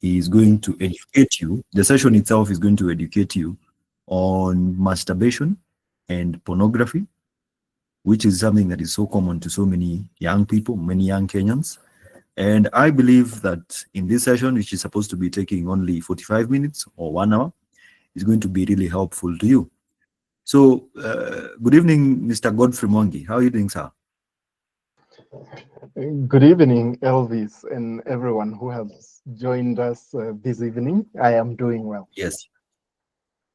is going to educate you. The session itself is going to educate you on masturbation and pornography, which is something that is so common to so many young people, many young Kenyans. And I believe that in this session, which is supposed to be taking only 45 minutes or 1 hour, is going to be really helpful to you. So, good evening, Mr. Godfrey Mwangi. How are you doing, sir? Good evening, Elvis, and everyone who has joined us this evening. I am doing well. Yes.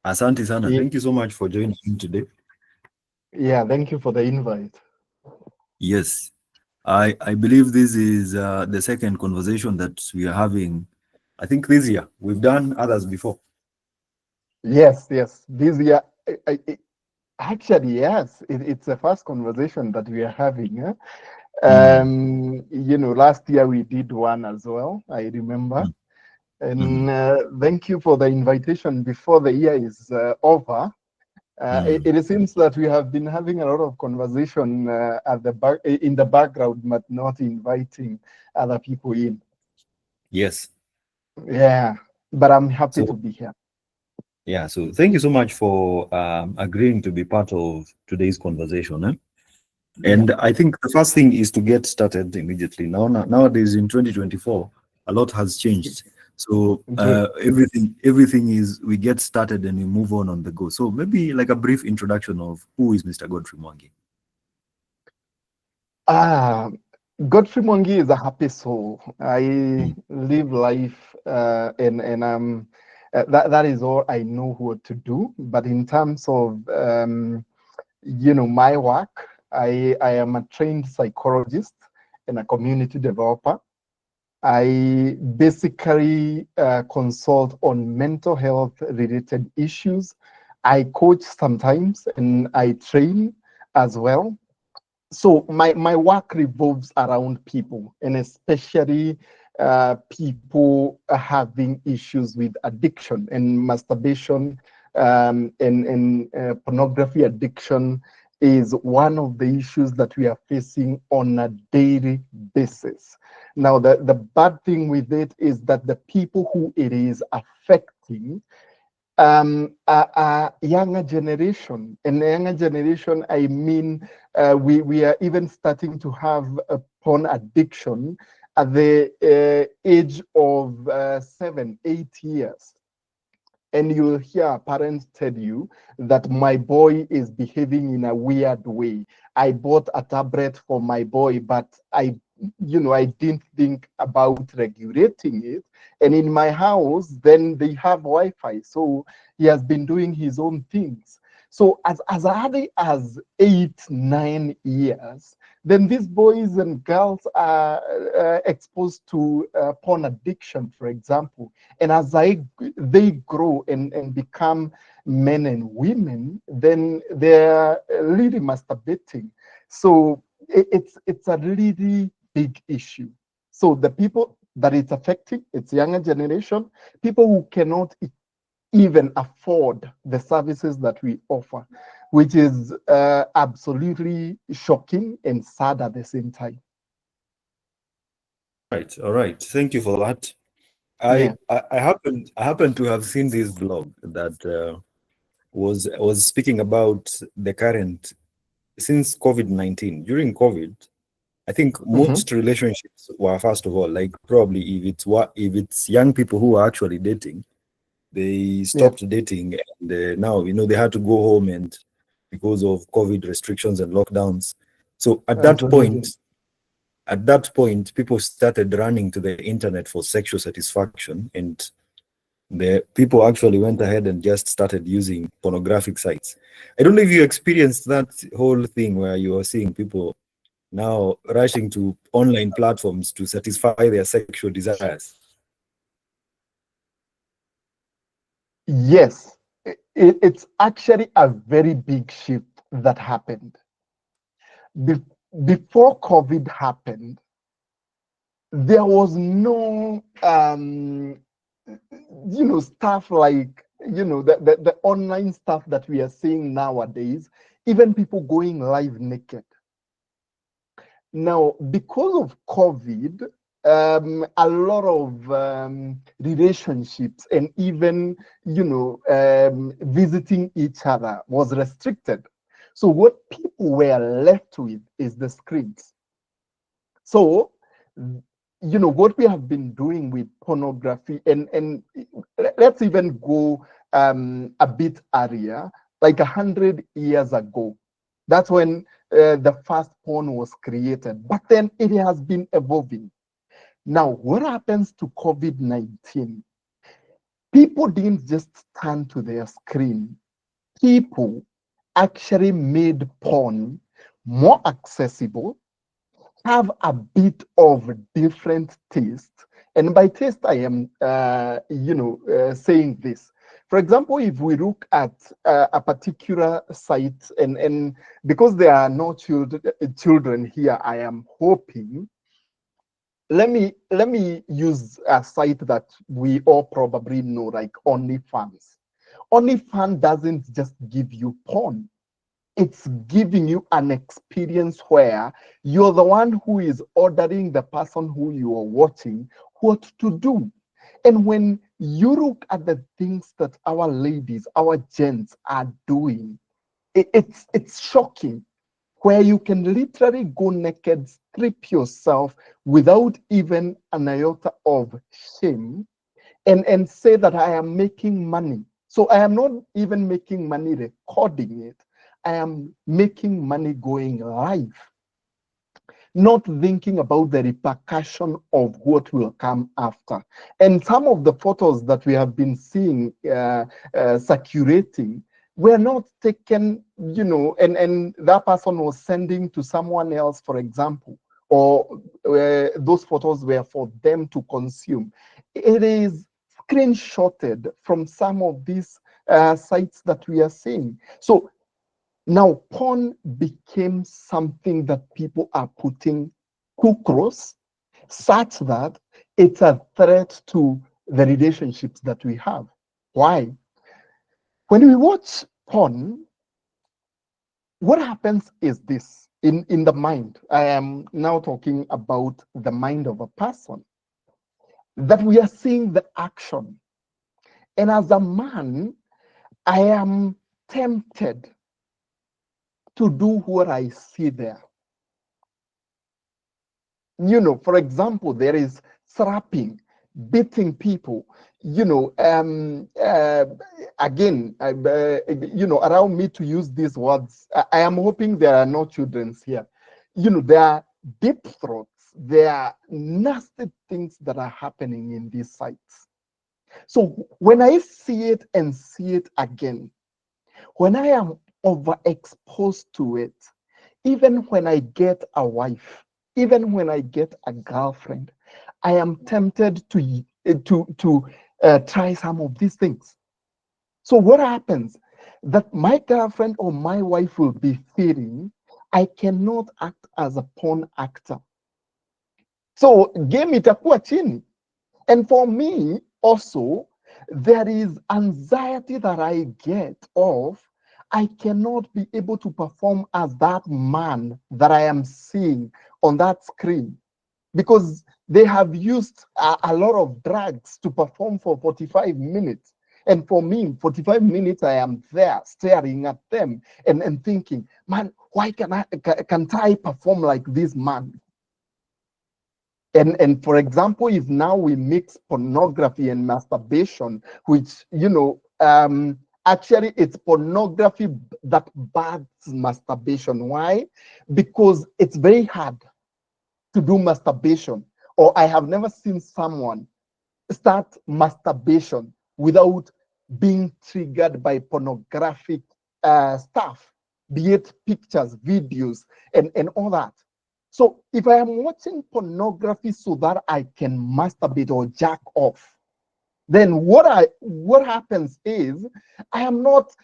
Asante sana. Ye- Thank you so much for joining in today. Yeah, thank you for the invite. Yes. I believe this is the second conversation that we are having, I think this year. We've done others before. Yes. This year, actually, yes, it's the first conversation that we are having. Mm, Last year we did one as well, I remember. mm, And mm, thank you for the invitation before the year is over. mm. It seems that we have been having a lot of conversation at the back in the background, but not inviting other people in. Yes. Yeah, but I'm happy to So, be here. yeah. So, thank you so much for agreeing to be part of today's conversation. Yeah. And I think the first thing is to get started immediately. Nowadays in 2024, a lot has changed. So True. everything is we get started and we move on the go. So maybe like a brief introduction of who is Mr. Godfrey Mwangi. Ah, Godfrey Mongi is a happy soul. Mm, I live life, and that is all I know what to do. But in terms of my work, I am a trained psychologist and a community developer. I basically consult on mental health related issues. I coach sometimes and I train as well. So my work revolves around people, and especially people having issues with addiction and masturbation, and pornography addiction is one of the issues that we are facing on a daily basis. Now, the bad thing with it is that the people who it is affecting a younger generation. And the younger generation, I mean, we are even starting to have a porn addiction at the age of 7, 8 years. And you'll hear parents tell you that my boy is behaving in a weird way. I bought a tablet for my boy, but I didn't think about regulating it. And in my house, then they have Wi-Fi, so he has been doing his own things. So as early as 8, 9 years, then these boys and girls are exposed to porn addiction, for example. And as they grow and become men and women, then they're really masturbating. So it's a really big issue. So the people that it's affecting, it's younger generation, people who cannot even afford the services that we offer, which is absolutely shocking and sad at the same time. Right. All right. Thank you for that. Yeah. I happen to have seen this blog that was speaking about the current since COVID-19. During COVID, I think Mm-hmm. most relationships were, first of all, like probably if it's young people who are actually dating, they Yeah, stopped dating, and now they had to go home, and because of COVID restrictions and lockdowns. So absolutely. at that point, people started running to the internet for sexual satisfaction, and the people actually went ahead and just started using pornographic sites. I don't know if you experienced that whole thing where you are seeing people now rushing to online platforms to satisfy their sexual desires. Yes, it's actually a very big shift that happened. Be- Before COVID happened, there was no, stuff like, the online stuff that we are seeing nowadays, even people going live naked. Now, because of COVID, a lot of relationships and even, visiting each other was restricted. So what people were left with is the screens. So, what we have been doing with pornography, and let's even go a bit earlier, like 100 years ago. That's when the first porn was created. But then it has been evolving. Now, what happens to COVID-19? People didn't just turn to their screen. People actually made porn more accessible, have a bit of different taste. And by taste, I am, saying this. For example, if we look at a particular site, and because there are no children here, I am hoping. Let me use a site that we all probably know, like OnlyFans. OnlyFans doesn't just give you porn. It's giving you an experience where you're the one who is ordering the person who you are watching what to do. And when you look at the things that our ladies, our gents are doing, it's shocking, where you can literally go naked, strip yourself without even an iota of shame, and say that I am making money. So I am not even making money recording it. I am making money going live, not thinking about the repercussion of what will come after. And some of the photos that we have been seeing circulating were not taken, and that person was sending to someone else, for example, or those photos were for them to consume. It is screenshotted from some of these sites that we are seeing. So now, porn became something that people are putting too close, such that it's a threat to the relationships that we have. Why? When we watch porn, what happens is this in the mind. I am now talking about the mind of a person, that we are seeing the action. And as a man, I am tempted to do what I see there. For example, there is slapping, beating people, again, around me to use these words. I am hoping there are no children here. There are deep throats, there are nasty things that are happening in these sites. So when I see it and see it again, when I am overexposed to it, even when I get a wife, even when I get a girlfriend, I am tempted to try some of these things. So what happens? That my girlfriend or my wife will be feeling I cannot act as a porn actor. So game itakuwa chini. And for me also, there is anxiety that I get of I cannot be able to perform as that man that I am seeing on that screen, because they have used a lot of drugs to perform for 45 minutes. And for me, 45 minutes, I am there staring at them and thinking, man, why can't I perform like this man? And for example, if now we mix pornography and masturbation, which, actually it's pornography that births masturbation. Why? Because it's very hard to do masturbation, or I have never seen someone start masturbation without being triggered by pornographic stuff, be it pictures, videos, and all that. So if I am watching pornography so that I can masturbate or jack off, then what happens is I am not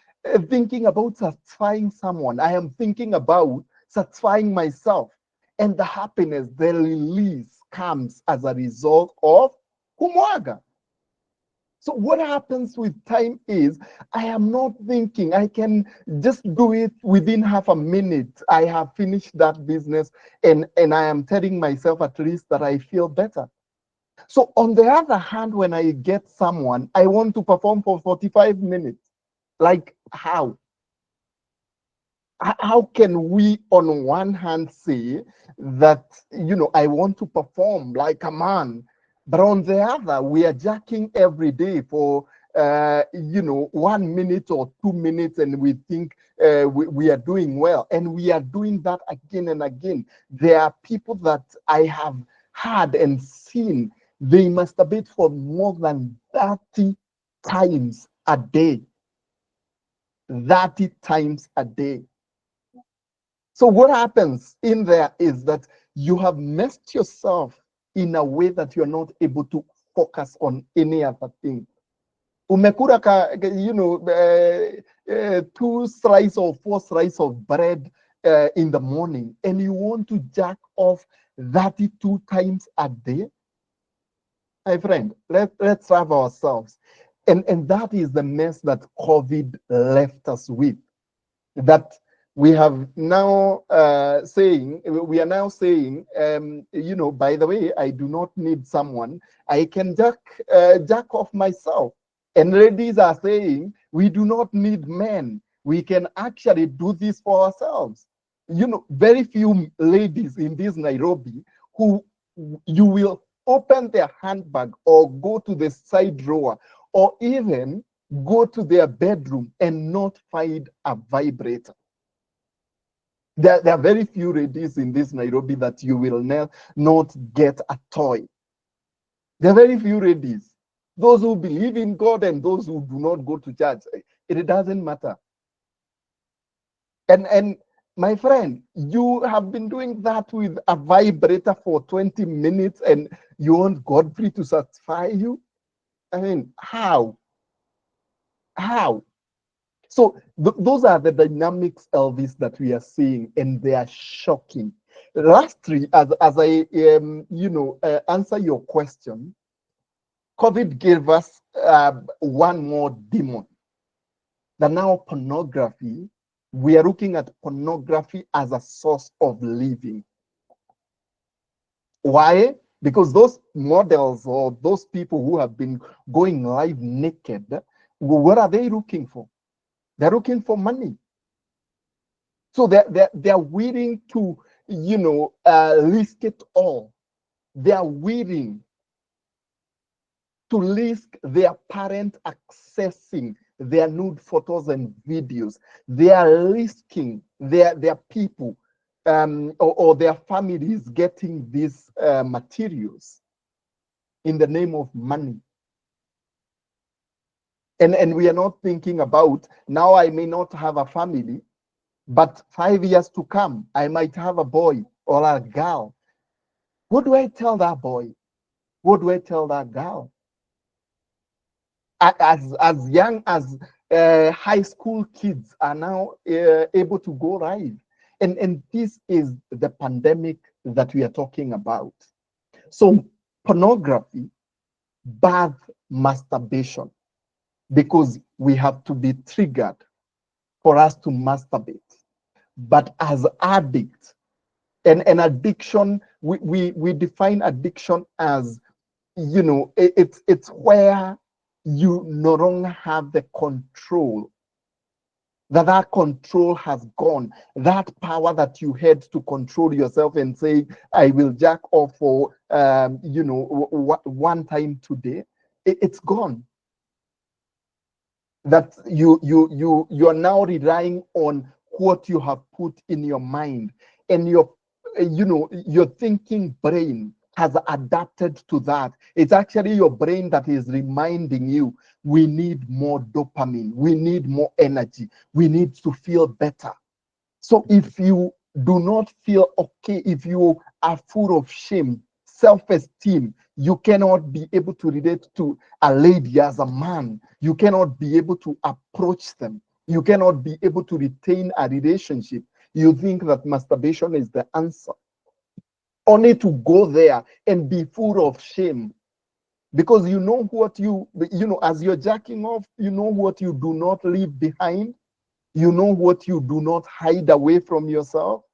thinking about satisfying someone. I am thinking about satisfying myself. And the happiness, the release comes as a result of kumwaga. So what happens with time is I am not thinking. I can just do it within half a minute. I have finished that business, and I am telling myself at least that I feel better. So on the other hand, when I get someone, I want to perform for 45 minutes. Like how? How can we on one hand say that, I want to perform like a man, but on the other we are jacking every day for 1 minute or 2 minutes, and we think we are doing well, and we are doing that again and again. There are people that I have had and seen, they masturbate for more than 30 times a day. 30 times a day. So what happens in there is that you have messed yourself in a way that you're not able to focus on any other thing. Umekura two slices or four slices of bread in the morning, and you want to jack off 32 times a day. My friend, let's have ourselves. And that is the mess that COVID left us with. That we have now we are now saying, by the way, I do not need someone. I can jack off myself. And ladies are saying, we do not need men. We can actually do this for ourselves. Very few ladies in this Nairobi who you will open their handbag or go to the side drawer or even go to their bedroom and not find a vibrator. There are very few ladies in this Nairobi that you will not get a toy. There are very few ladies. Those who believe in God and those who do not go to church, it doesn't matter. And my friend, you have been doing that with a vibrator for 20 minutes and you want Godfrey to satisfy you? I mean, how? How? So those are the dynamics, Elvis, that we are seeing, and they are shocking. Lastly, as I answer your question, COVID gave us one more demon. The now pornography. We are looking at pornography as a source of living. Why? Because those models or those people who have been going live naked, what are they looking for? They're looking for money. So they're willing to, risk it all. They are willing to risk their parent accessing their nude photos and videos. They are risking their people or their families getting these materials in the name of money. And we are not thinking about, now I may not have a family, but 5 years to come, I might have a boy or a girl. What do I tell that boy? What do I tell that girl? As young as high school kids are now able to go live. And this is the pandemic that we are talking about. So pornography, birth masturbation, because we have to be triggered for us to masturbate. But as addicts, and addiction, we define addiction as, it's where you no longer have the control, that control has gone. That power that you had to control yourself and say, I will jack off for, one time today, it's gone. That you are now relying on what you have put in your mind, and your thinking brain has adapted to that. It's actually your brain that is reminding you, we need more dopamine, we need more energy, we need to feel better. So if you do not feel okay, if you are full of shame, self-esteem, you cannot be able to relate to a lady as a man. You cannot be able to approach them. You cannot be able to retain a relationship. You think that masturbation is the answer, only to go there and be full of shame. because you know what as you're jacking off, you know what you do not leave behind, you know what you do not hide away from yourself.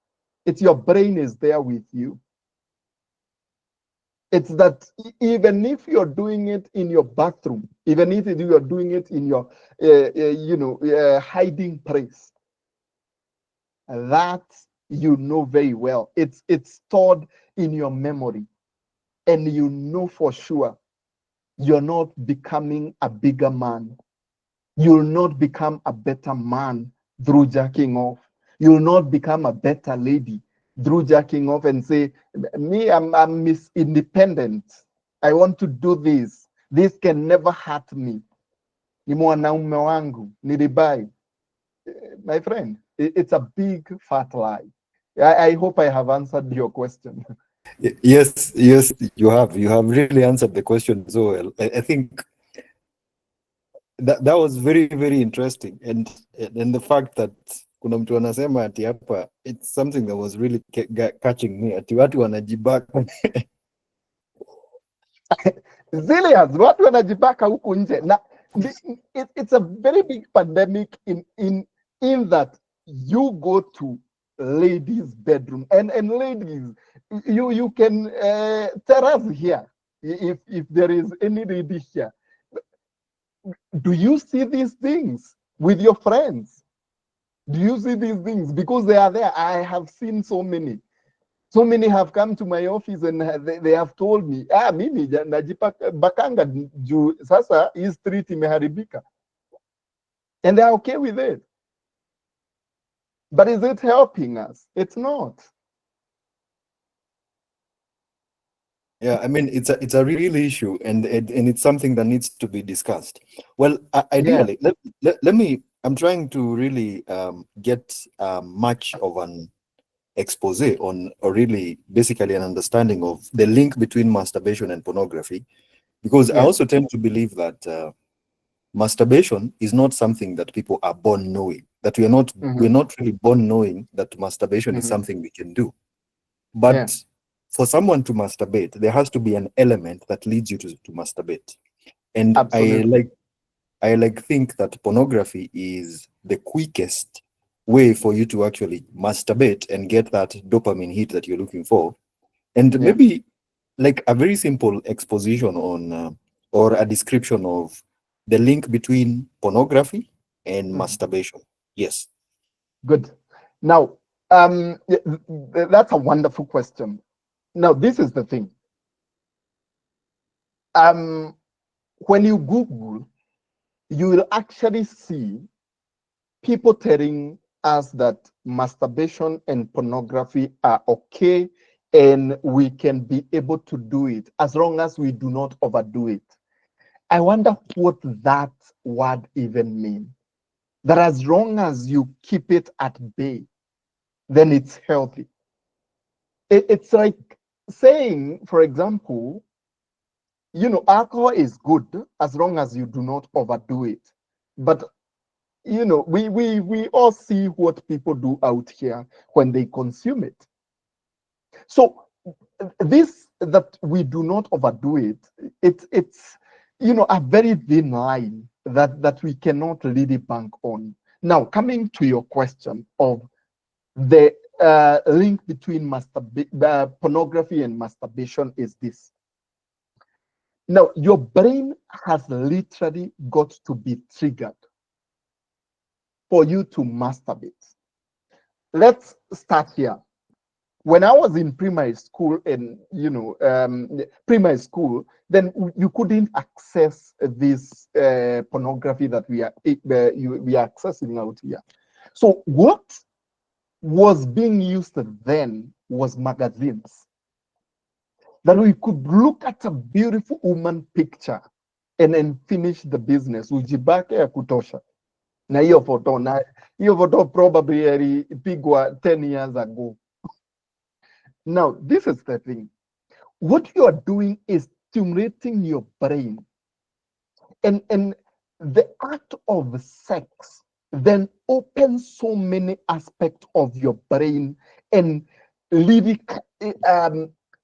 It's your brain is there with you. It's that even if you're doing it in your bathroom, even if you're doing it in your hiding place, that you know very well. It's stored in your memory, and you know for sure you're not becoming a bigger man. You'll not become a better man through jacking off. You'll not become a better lady through jacking off and say, me, I'm Miss Independent. I want to do this. This can never hurt me. Ni mwanaume wangu, nilibai. My friend, it's a big fat lie. I hope I have answered your question. Yes, yes, you have. You have really answered the question so well. I think that was very, very interesting. And the fact that kuna mtu anasema ati hapa, it's something that was really catching me. Ati watu wanajibaka. Zillions, watu wanajibaka huku nje. Na, it's a very big pandemic in that you go to ladies' bedroom and ladies, you can tell us here if there is any lady here. Do you see these things with your friends? Do you see these things? Because they are there. I have seen so many. So many have come to my office and they have told me, mimi najibakanga juu sasa hii street imeharibika. And they're okay with it. But is it helping us? It's not. Yeah, I mean, it's a real issue, and it's something that needs to be discussed. Well, Yeah. ideally, let me. I'm trying to really get much of an expose on, or really basically an understanding of the link between masturbation and pornography, because I Yeah. also tend to believe that masturbation is not something that people are born knowing. That we're not really born knowing that masturbation is something we can do. Yeah. But for someone to masturbate, there has to be an element that leads you to masturbate. And Absolutely. I like think that pornography is the quickest way for you to actually masturbate and get that dopamine hit that you're looking for. And Yeah. maybe like a very simple exposition on or a description of the link between pornography and masturbation. Yes. Good. Now, that's a wonderful question. Now, this is the thing. When you Google, you will actually see people telling us that masturbation and pornography are okay and we can be able to do it as long as we do not overdo it. I wonder what that word even means. That as long as you keep it at bay, then it's healthy. It's like saying, for example, alcohol is good as long as you do not overdo it. But we all see what people do out here when they consume it. So this that we do not overdo it, it's a very thin line that we cannot really bank on. Now, coming to your question of the link between pornography and masturbation is this. Now, your brain has literally got to be triggered for you to masturbate. Let's start here. When I was in primary school, and primary school, then you couldn't access this pornography that we are accessing out here. So what was being used then was magazines, that we could look at a beautiful woman picture and then finish the business. Ujibake ya kutosha na hiyo photo probably ilipigwa 10 years ago. Now, this is the thing. What you are doing is stimulating your brain. And the act of sex then opens so many aspects of your brain and really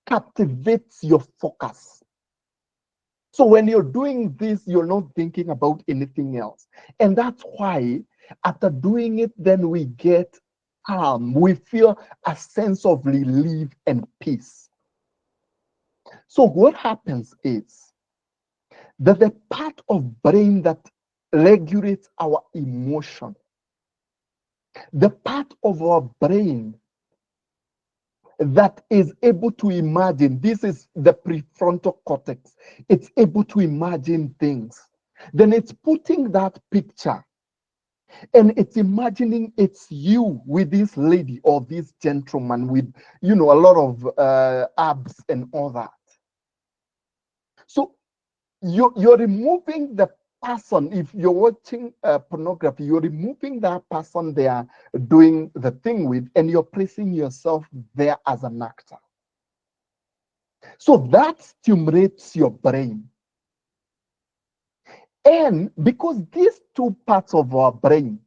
captivates your focus. So when you're doing this, you're not thinking about anything else. And that's why after doing it, then we get calm. We feel a sense of relief and peace. So what happens is that the part of brain that regulates our emotion, the part of our brain that is able to imagine, this is the prefrontal cortex, it's able to imagine things. Then it's putting that picture and it's imagining it's you with this lady or this gentleman with, a lot of abs and all that. So you're removing the person. If you're watching pornography, you're removing that person they are doing the thing with, and you're placing yourself there as an actor. So that stimulates your brain. And because these two parts of our brain,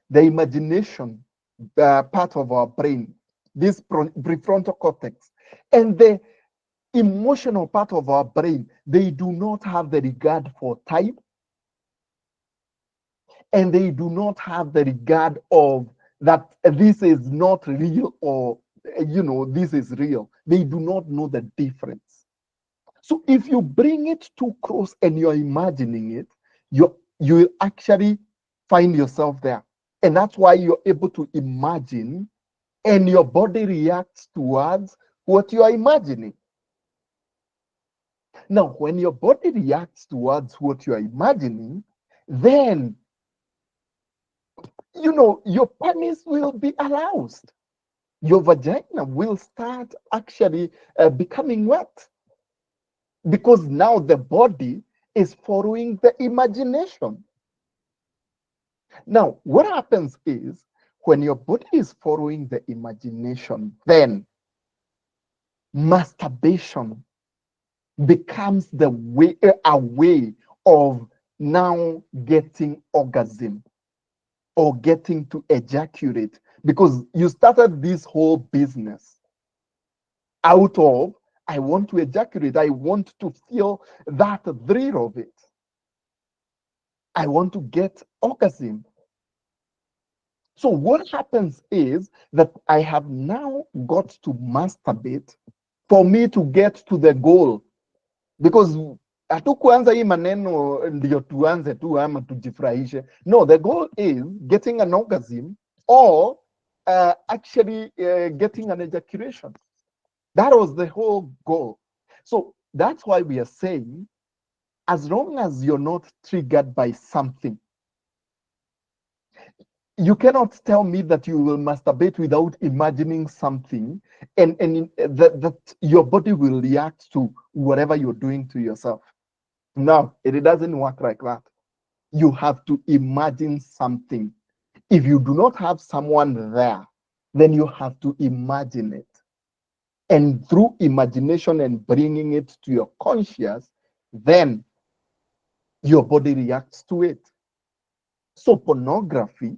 the imagination part of our brain, this prefrontal cortex, and the emotional part of our brain, they do not have the regard for time, and they do not have the regard of that this is not real or this is real. They do not know the difference. So if you bring it too close and you're imagining it, you actually find yourself there. And that's why you're able to imagine and your body reacts towards what you are imagining. Now, when your body reacts towards what you are imagining, then your penis will be aroused. Your vagina will start actually becoming wet because now the body is following the imagination. Now, what happens is when your body is following the imagination, then masturbation becomes a way of now getting orgasm or getting to ejaculate, because you started this whole business out of, I want to ejaculate, I want to feel that thrill of it, I want to get orgasm. So what happens is that I have now got to masturbate for me to get to the goal, because hatukuanza hii maneno ndio tuanze tu ama tujifurahishe. No, the goal is getting an orgasm or actually getting an ejaculation. That was the whole goal. So that's why we are saying, as long as you're not triggered by something, you cannot tell me that you will masturbate without imagining something and that your body will react to whatever you're doing to yourself. No, it doesn't work like that. You have to imagine something. If you do not have someone there, then you have to imagine it. And through imagination and bringing it to your conscious, then your body reacts to it. So pornography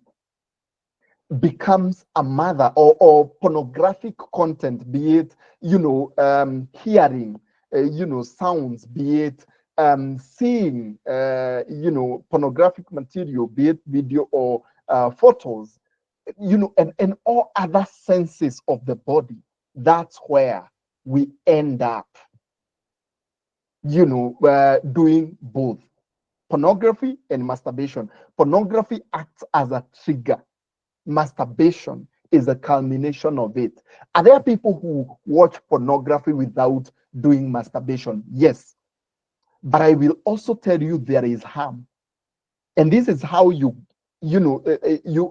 becomes a mother, or pornographic content, be it hearing sounds, be it seeing pornographic material, be it video or photos, and all other senses of the body. That's where we end up doing both pornography and masturbation. Pornography acts as a trigger. Masturbation is a culmination of it. Are there people who watch pornography without doing masturbation? Yes. But I will also tell you there is harm. And this is how you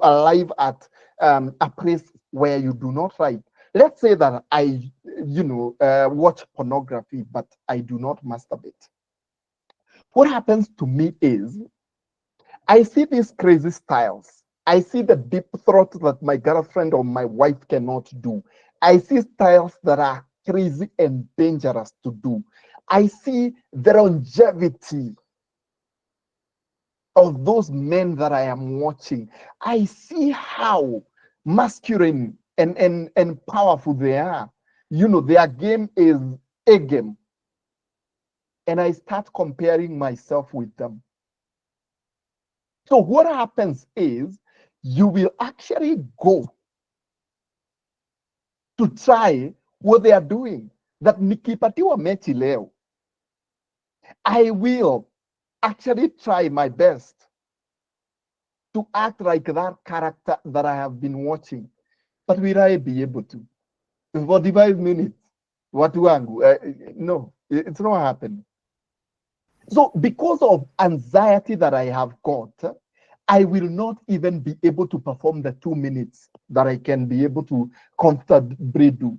arrive at a place where you do not like. Let's say that I, watch pornography, but I do not masturbate. What happens to me is I see these crazy styles. I see the deep throat that my girlfriend or my wife cannot do. I see styles that are crazy and dangerous to do. I see the longevity of those men that I am watching. I see how masculine and powerful they are. Their game is a game. and I start comparing myself with them. So what happens is you will actually go to try what they are doing. That nikipatiwa mechi leo, I will actually try my best to act like that character that I have been watching. But will I be able to? 45 minutes. Watu wangu. No, it's not happening. So because of anxiety that I have got, I will not even be able to perform the 2 minutes that I can be able to comfortably do.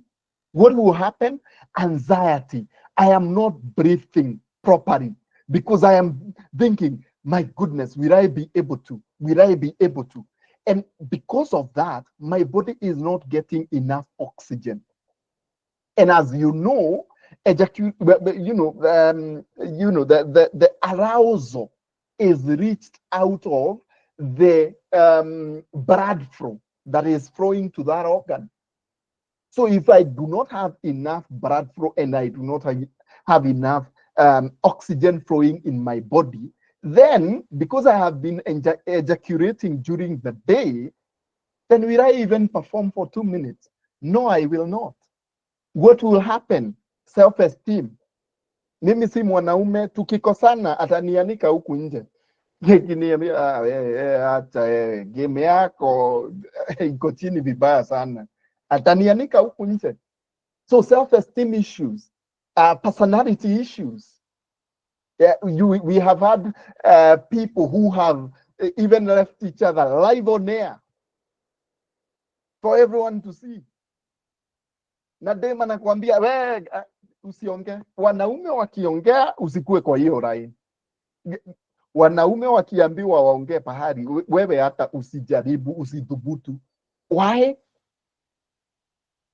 What will happen? Anxiety. I am not breathing properly because I am thinking, my goodness, will I be able to? Will I be able to? And because of that, my body is not getting enough oxygen. And as you know, the arousal is reached out of the blood flow that is flowing to that organ. So if I do not have enough blood flow and I do not have enough oxygen flowing in my body, then because I have been ejaculating during the day, then will I even perform for 2 minutes? No, I will not. What will happen? Self-esteem. Mimi si mwanaume, tukikosana atanianika huku nje. Acha game yako iko chini vibaya sana. Atanianika huku nje. So self-esteem issues, personality issues. Yeah, we have had people who have even left each other live on air for everyone to see. Na dem anakuambia we usiongee. Wanaume wakiongea usikue kwa hiyo line. Wanaume wakiambiwa waongee pahali, wewe hata usijaribu, usidhubutu. Why?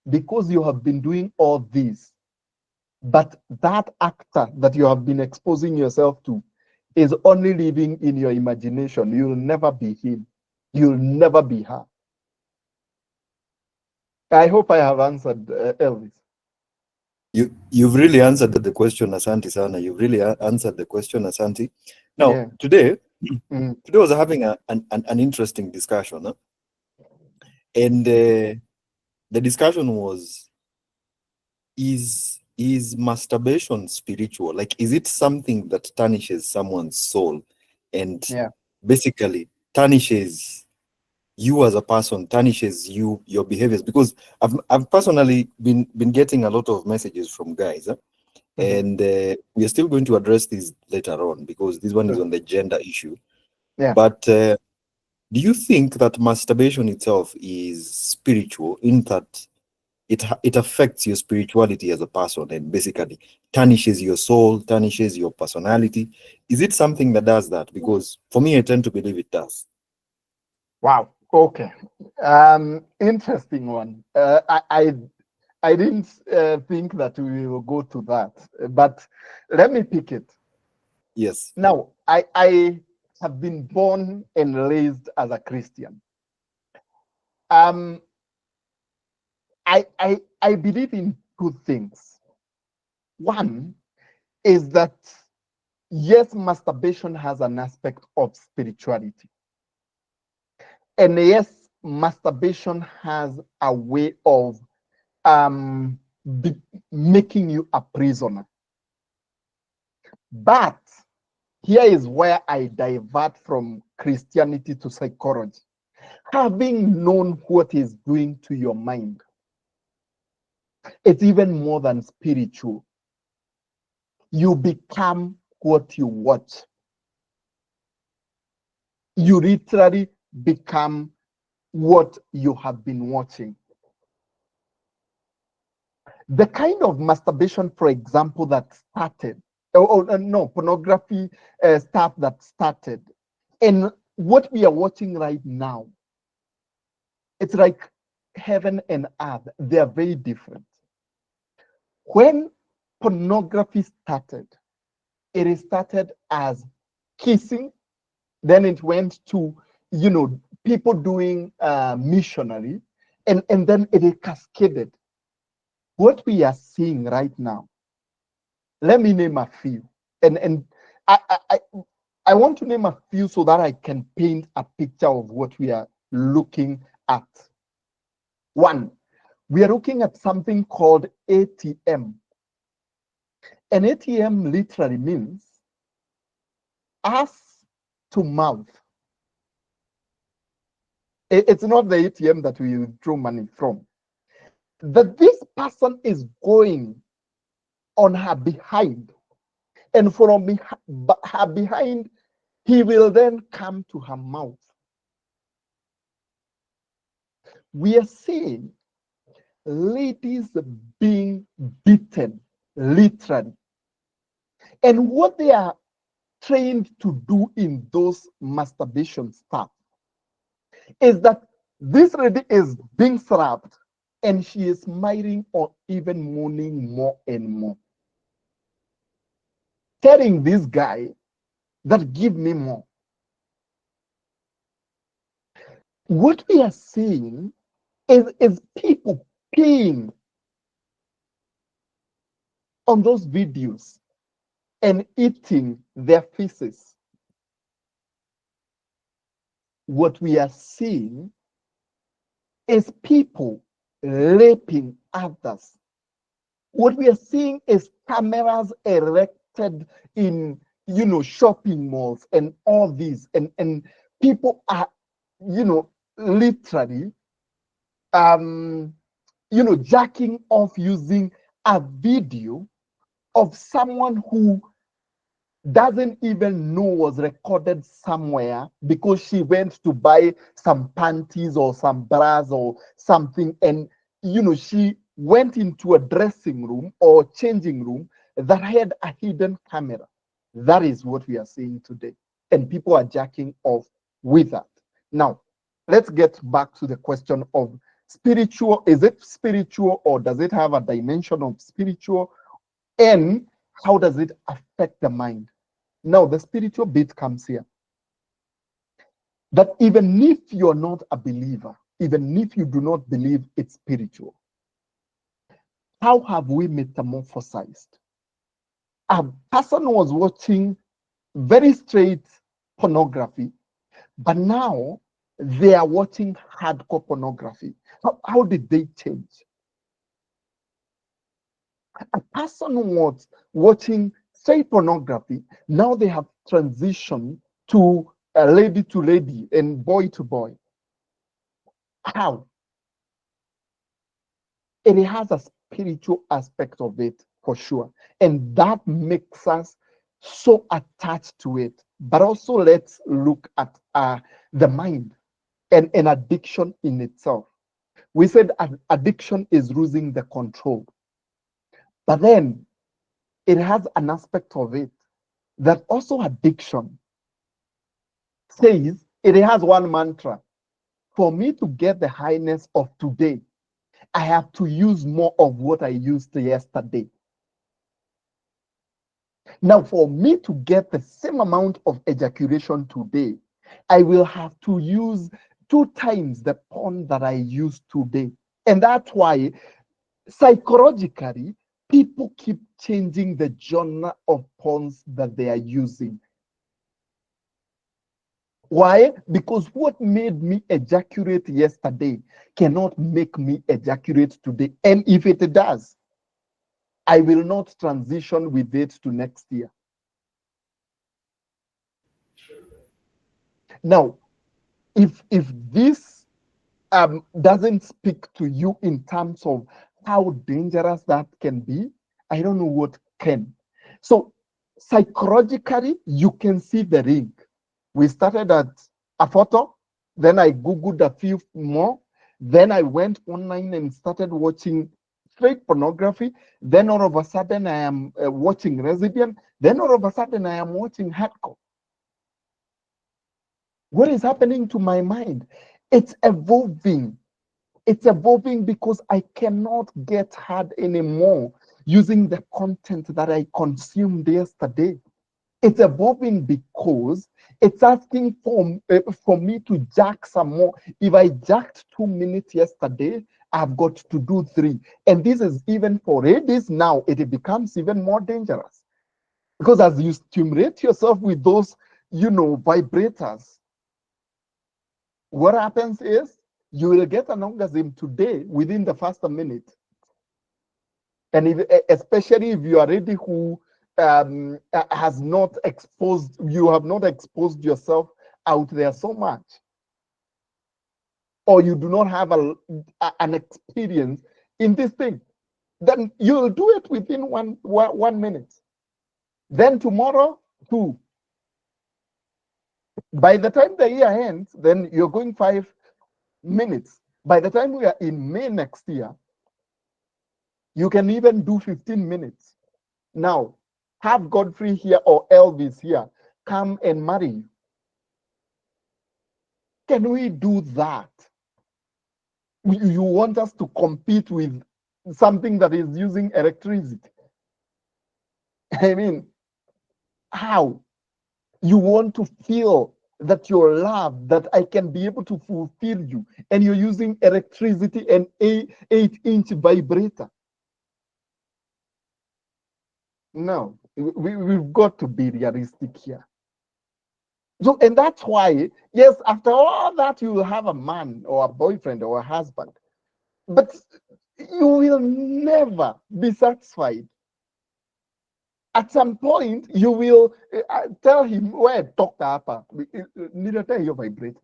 Because you have been doing all this, but that actor that you have been exposing yourself to is only living in your imagination. You'll never be him. You'll never be her. I hope I have answered, Elvis. You've really answered the question, Asante Sana. You've really answered the question, Asante. Now, Yeah. today I was having an interesting discussion, huh? And the discussion was, is masturbation spiritual? Like, is it something that tarnishes someone's soul and basically tarnishes you as a person, tarnishes your behaviors? Because I've personally been getting a lot of messages from guys, huh? And we are still going to address this later on because this one is on the gender issue. But do you think that masturbation itself is spiritual, in that it affects your spirituality as a person and basically tarnishes your soul, tarnishes your personality? Is it something that does that? Because for me, I tend to believe it does. Wow. Okay. Interesting one. I didn't think that we will go to that, but let me pick it. Yes. Now, I have been born and raised as a Christian. I believe in two things. One is that, yes, masturbation has an aspect of spirituality. And yes, masturbation has a way of making you a prisoner. But here is where I divert from Christianity to psychology. Having known what is doing to your mind, it's even more than spiritual. You become what you watch. You literally become what you have been watching. The kind of masturbation, for example, that started, pornography stuff that started, and what we are watching right now, it's like heaven and earth. They are very different. When pornography started, it started as kissing, then it went to, people doing missionary, and then it cascaded. What we are seeing right now, let me name a few. And I, I I I want to name a few so that I can paint a picture of what we are looking at. One, we are looking at something called ATM. An ATM literally means ass to mouth. It's not the ATM that we withdraw money from. That this person is going on her behind, and from her behind, he will then come to her mouth. We are seeing ladies being beaten, literally. And what they are trained to do in those masturbation stuff is that this lady is being slapped and she is smiling or even moaning more and more, telling this guy that give me more. What we are seeing is people peeing on those videos and eating their feces. What we are seeing is people raping others. What we are seeing is cameras erected in, shopping malls and all these, and people are, literally, jacking off using a video of someone who doesn't even know was recorded somewhere because she went to buy some panties or some bras or something, and she went into a dressing room or changing room that had a hidden camera. That is what we are seeing today, and people are jacking off with that. Now let's get back to the question of spiritual. Is it spiritual, or does it have a dimension of spiritual, and how does it affect the mind? Now, the spiritual bit comes here. That even if you're not a believer, even if you do not believe it's spiritual, how have we metamorphosized? A person was watching very straight pornography, but now they are watching hardcore pornography. How did they change? A person was watching straight pornography, now they have transitioned to lady to lady and boy to boy. How? It has a spiritual aspect of it for sure. And that makes us so attached to it. But also, let's look at the mind and an addiction in itself. We said addiction is losing the control. But then it has an aspect of it that also addiction says it has one mantra. For me to get the highness of today, I have to use more of what I used yesterday. Now, for me to get the same amount of ejaculation today, I will have to use 2 times the porn that I used today. And that's why psychologically, people keep changing the genre of porns that they are using. Why? Because what made me ejaculate yesterday cannot make me ejaculate today. And if it does, I will not transition with it to next year. Now, if this doesn't speak to you in terms of how dangerous that can be, I don't know what can. So psychologically, you can see the ring. We started at a photo, then I Googled a few more, then I went online and started watching straight pornography. Then all of a sudden I am watching lesbian. Then all of a sudden I am watching hardcore. What is happening to my mind? It's evolving. It's evolving because I cannot get hard anymore using the content that I consumed yesterday. It's evolving because it's asking for me to jack some more. If I jacked 2 minutes yesterday, I've got to do 3. And this is even for ladies now, it becomes even more dangerous. Because as you stimulate yourself with those, vibrators, what happens is you will get an orgasm today within the first minute. And especially if you are ready who has not exposed, you have not exposed yourself out there so much, or you do not have an experience in this thing, then you'll do it within one minute. Then tomorrow, 2. By the time the year ends, then you're going 5 minutes. By the time we are in May next year, you can even do 15 minutes. Now, have Godfrey here or Elvis here come and marry you. Can we do that? You want us to compete with something that is using electricity? I mean, how? You want to feel that you're loved, that I can be able to fulfill you, and you're using electricity and 8-inch vibrator. No, we've got to be realistic here. So, and that's why, yes, after all that, you will have a man or a boyfriend or a husband, but you will never be satisfied. At some point, you will tell him, well, Dr. Apa, niletee hiyo vibrator.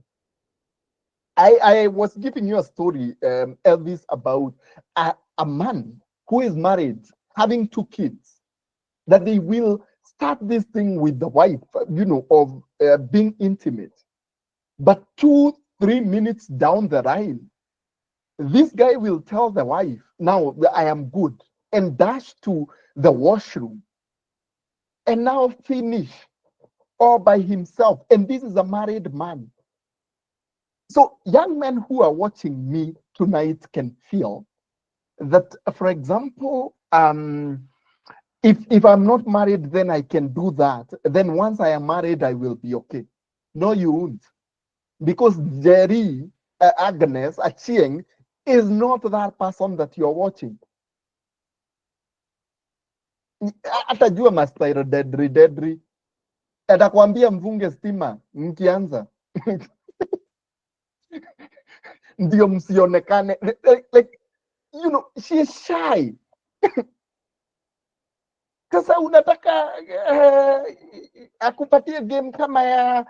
I was giving you a story, Elvis, about a man who is married, having 2 kids, that they will start this thing with the wife, of being intimate. But 2-3 minutes down the line, this guy will tell the wife, now I am good, and dash to the washroom, and now finish all by himself. And this is a married man. So young men who are watching me tonight can feel that, for example, if I'm not married, then I can do that. Then once I am married, I will be okay. No, you won't. Because Jerry, Agnes, Achieng is not that person that you're watching. Atajua mastairo dedri. Atakwambia mvunge stima mkianza. Ndio msionekane. Like, she's shy. Sasa unataka akupatie game kama ya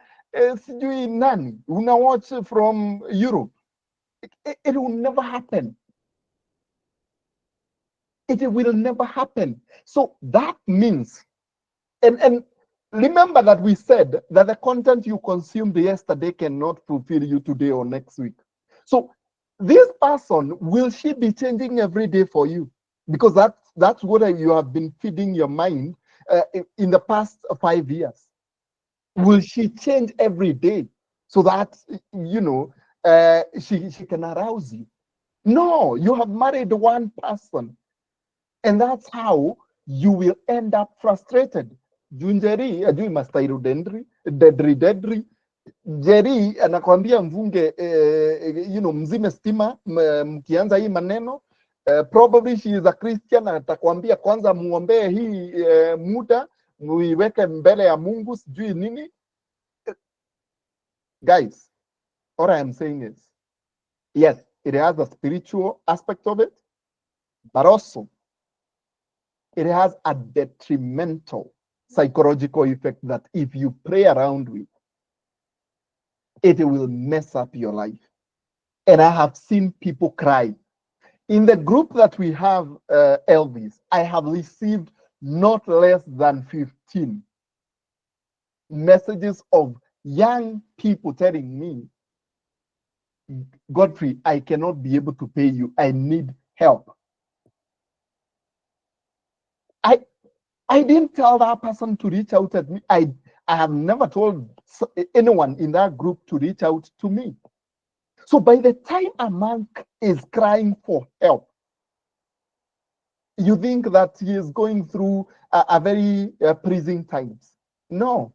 sijui nani, una watch from Europe. It will never happen. It will never happen. So that means, and remember that we said that the content you consumed yesterday cannot fulfill you today or next week. So this person, will she be changing every day for you? Because that's what you have been feeding your mind in the past 5 years. Will she change every day so that she can arouse you? No, you have married one person, and that's how you will end up frustrated. Junjeri ajui mastairu dedri. Jerry anakwambia mvunge mzime stima mkianza hii maneno. Probably she is a Christian, atakwambia kwanza muombee hii muda muiweke mbele ya Mungu sijui nini. Guys, what I am saying is, yes, it has a spiritual aspect of it, but also it has a detrimental psychological effect that if you play around with, it will mess up your life. And I have seen people cry. In the group that we have, Elvis, I have received not less than 15 messages of young people telling me, Godfrey, I cannot be able to pay you. I need help. I didn't tell that person to reach out at me. I have never told anyone in that group to reach out to me. So by the time a man is crying for help, you think that he is going through a very prison times. No,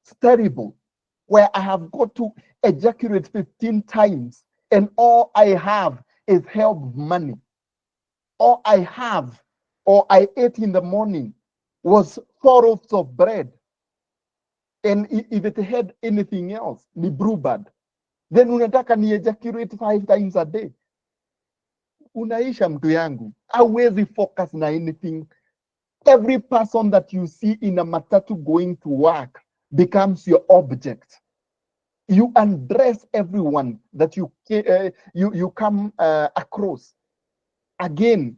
it's terrible. Where I have got to ejaculate 15 times and all I have is help money. All I have, or I ate in the morning was 4 loaves of bread. And if it had anything else, ni brewbad, then unataka ni ejaculate 5 times a day. Unaisha mtu yangu, hauwezi focus na anything. Every person that you see in a matatu going to work becomes your object. You undress everyone that you come across. Again,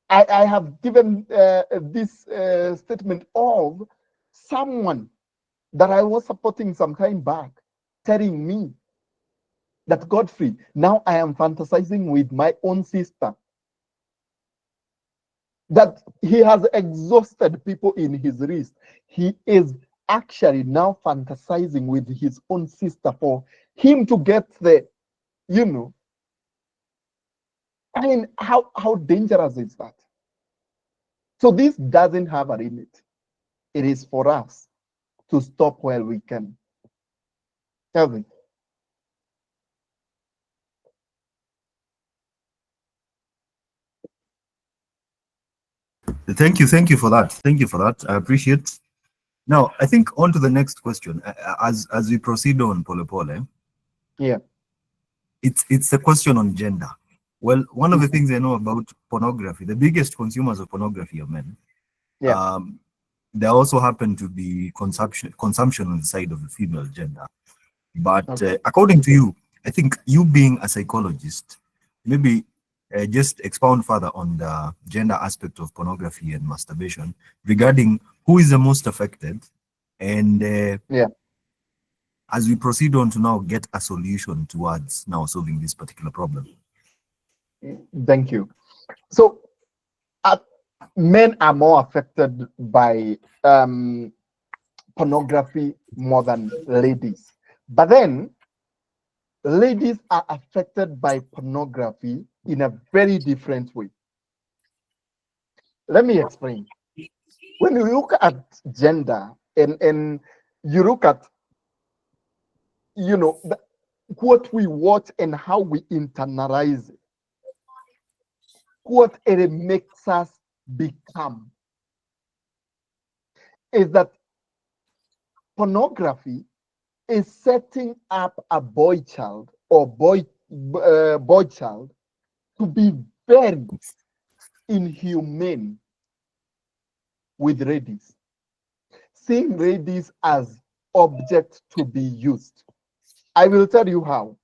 I have given this statement of someone that I was supporting some time back telling me that, Godfrey, now I am fantasizing with my own sister, that he has exhausted people in his wrist. He is actually now fantasizing with his own sister for him to get the, you know, I mean, how dangerous is that? So this doesn't have a limit. It is for us to stop while we can. Kelvin. Thank you for that. Thank you for that. I appreciate. Now, I think on to the next question. As we proceed on, Pole Pole, Yeah. it's a question on gender. Well, one of the things I know about pornography, the biggest consumers of pornography are men. Yeah. There also happen to be consumption on the side of the female gender. But Okay. according to you, I think you being a psychologist, maybe just expound further on the gender aspect of pornography and masturbation regarding who is the most affected, and Yeah. as we proceed on to now get a solution towards now solving this particular problem. Thank you. So men are more affected by pornography more than ladies. But then ladies are affected by pornography in a very different way. Let me explain. When you look at gender and you look at, you know, what we watch and how we internalize it, what it makes us become, is that pornography is setting up a boy child or boy child to be very inhumane with ladies, seeing ladies as objects to be used. I will tell you how.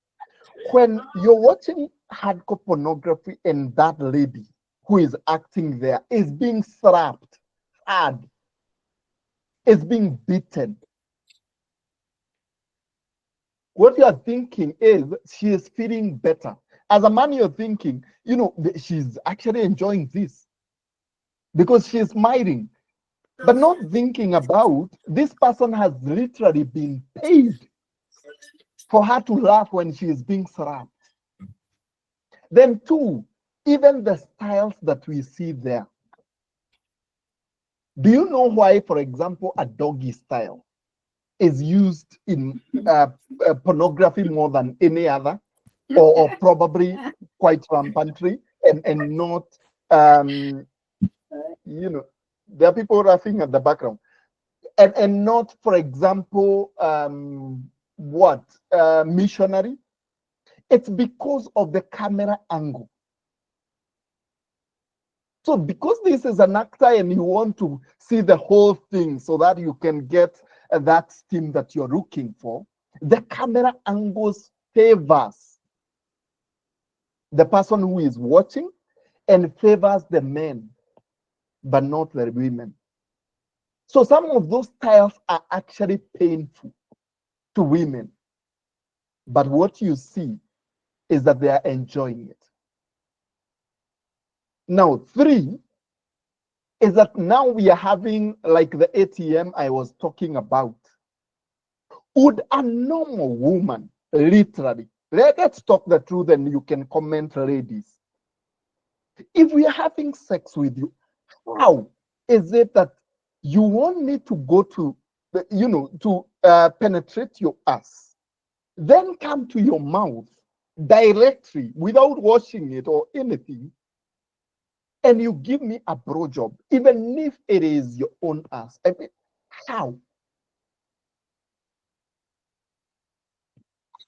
When you're watching hardcore pornography and that lady who is acting there is being slapped hard, is being beaten, what you are thinking is she is feeling better. As a man, you're thinking, you know, she's actually enjoying this because she's smiling, but not thinking about this person has literally been paid for her to laugh when she is being slapped. Then, two, even the styles that we see there. Do you know why, for example, a doggy style is used in pornography more than any other, or probably quite rampantly, and not, you know, there are people laughing at the background, and not, for example, missionary? It's because of the camera angle. So because this is an actor and you want to see the whole thing so that you can get that steam that you're looking for, the camera angles favors the person who is watching and favors the men, but not the women. So some of those styles are actually painful to women, but what you see is that they are enjoying it. Now, three is that now we are having like the ATM I was talking about. Would a normal woman, literally, let's talk the truth and you can comment, ladies. If we are having sex with you, how is it that you want me to go to, you know, to penetrate your ass, then come to your mouth directly without washing it or anything, and you give me a bro job, even if it is your own ass. I mean, how?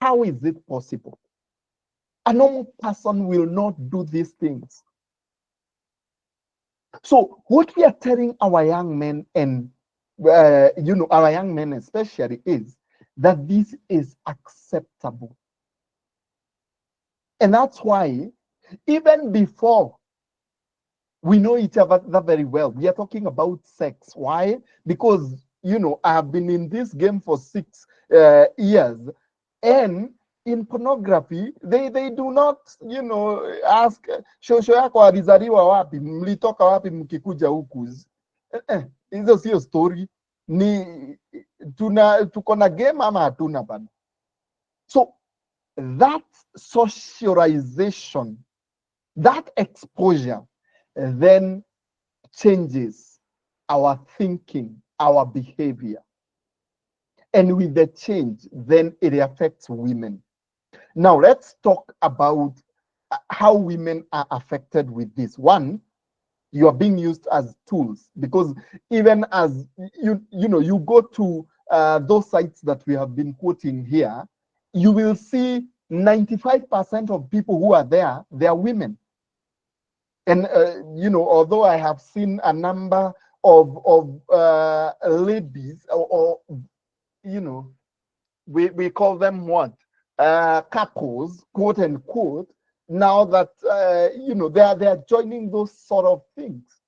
How is it possible? A normal person will not do these things. So what we are telling our young men and our young men especially is that this is acceptable. And that's why even before we know each other very well, we are talking about sex. Why? Because, I have been in this game for 6 years, and in pornography, they do not, ask shosho yako alizaliwa wapi, mlitoka wapi mkikuja huku. Hizo sio story. Ni tuko na game ama hatuna bana. So that socialization, that exposure then changes our thinking, our behavior. And with the change, then it affects women. Now, let's talk about how women are affected with this. One, you are being used as tools, because even as you go to those sites that we have been quoting here, you will see 95% of people who are there, they are women. And although I have seen a number of ladies, or we call them what, couples, quote unquote, now that they are joining those sort of things.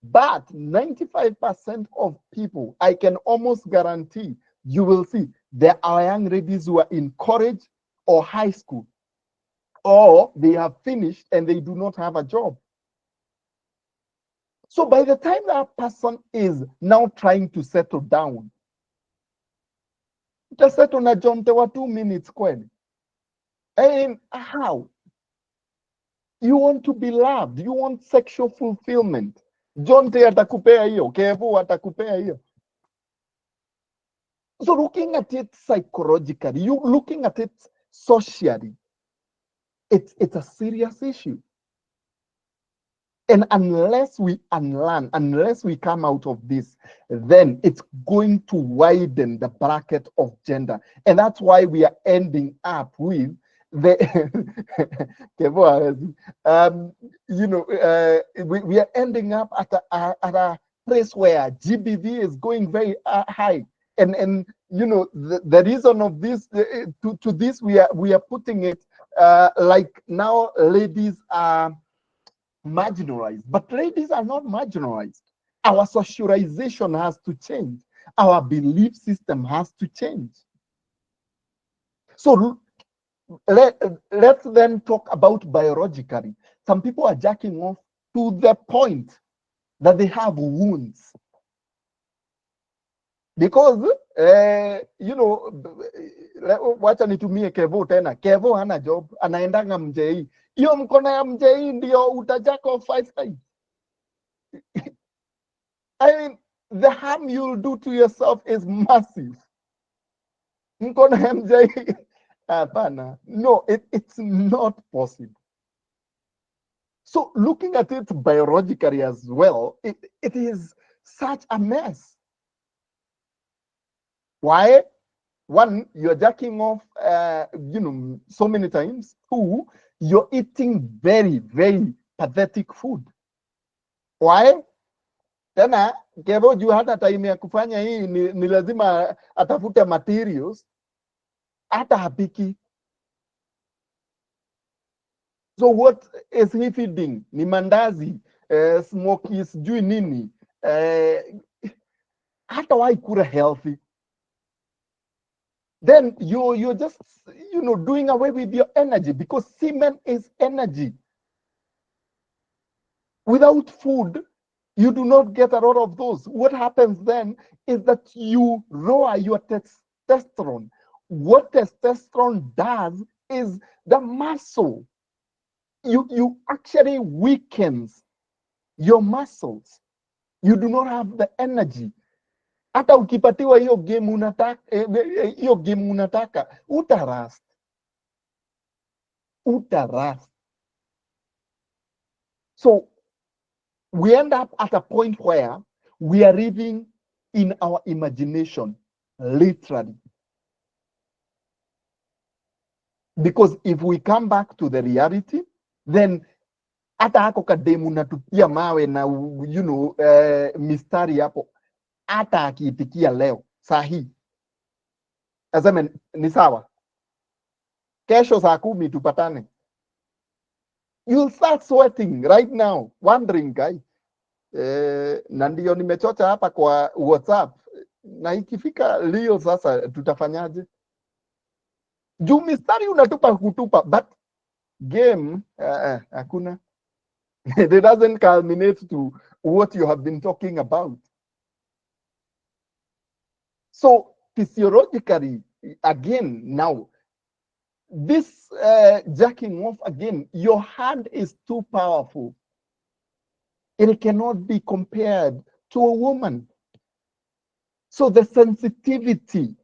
But 95% of people, I can almost guarantee, you will see there are young ladies who are in college or high school, or they have finished and they do not have a job. So by the time that person is now trying to settle down, just settle na John Tewa 2 minutes kweli. And how? You want to be loved, you want sexual fulfillment. John Te atakupea hiyo, Kevu atakupea hiyo. So looking at it psychologically, you looking at it socially, it's a serious issue. And unless we unlearn, unless we come out of this, then it's going to widen the bracket of gender. And that's why we are ending up with the we are ending up at a place where GBV is going very high. And the reason of this to this we are putting it like now ladies are marginalized, but ladies are not marginalized. Our socialization has to change. Our belief system has to change. So let's then talk about biologically. Some people are jacking off to the point that they have wounds. Because, wacha nitumie Kevo tena. Kevo hana job, anaendanga mjei. Hiyo mkono ya mjei ndio utajack off 5 times. I mean, the harm you'll do to yourself is massive. Mkono ya mjei, hapana. No, it's not possible. So looking at it biologically as well, it is such a mess. Why? One, you're jacking off, so many times. Two, you're eating very, very pathetic food. Why? Tena, Kevo juu hata time ya kufanya hii ni lazima atafute materials, hata hapiki. So what is he feeding? Ni mandazi, smoky, sijui nini. Hata waikura healthy. Then you're just doing away with your energy, because semen is energy. Without food, you do not get a lot of those. What happens then is that you lower your testosterone. What testosterone does is the muscle. You actually weakens your muscles. You do not have the energy. Hata ukipatiwa hiyo game unataka, utarust. So we end up at a point where we are living in our imagination, literally. Because if we come back to the reality, then hata hako kademu natupia mawe na mistari hapo, hata akiitikia leo sahi aseme ni sawa, kesho saa 10 tupatane, you'll start sweating right now wondering guy, na ndio nimechocha hapa kwa WhatsApp, na ikifika leo sasa tutafanyaje? Juu mistari unatupa kutupa, but game hakuna. It doesn't culminate to what you have been talking about. So physiologically, again, now this jacking off again, your hand is too powerful. It cannot be compared to a woman. So the sensitivity,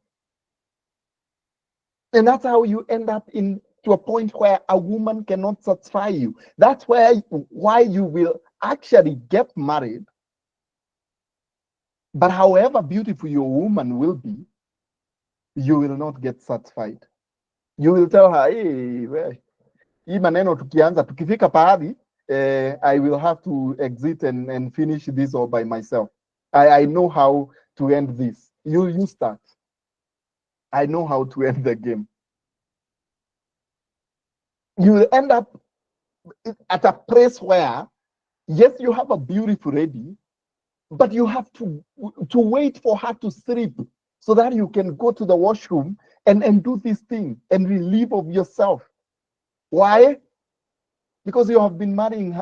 and that's how you end up in to a point where a woman cannot satisfy you. That's why you will actually get married. But however beautiful your woman will be, you will not get satisfied. You will tell her, hey, hii maneno tukianza, tukifika pahali, I will have to exit and finish this all by myself. I know how to end this. You start. I know how to end the game. You will end up at a place where, yes, you have a beautiful lady, but you have to wait for her to sleep so that you can go to the washroom and do this thing and relieve of yourself. Why? Because you have been marrying,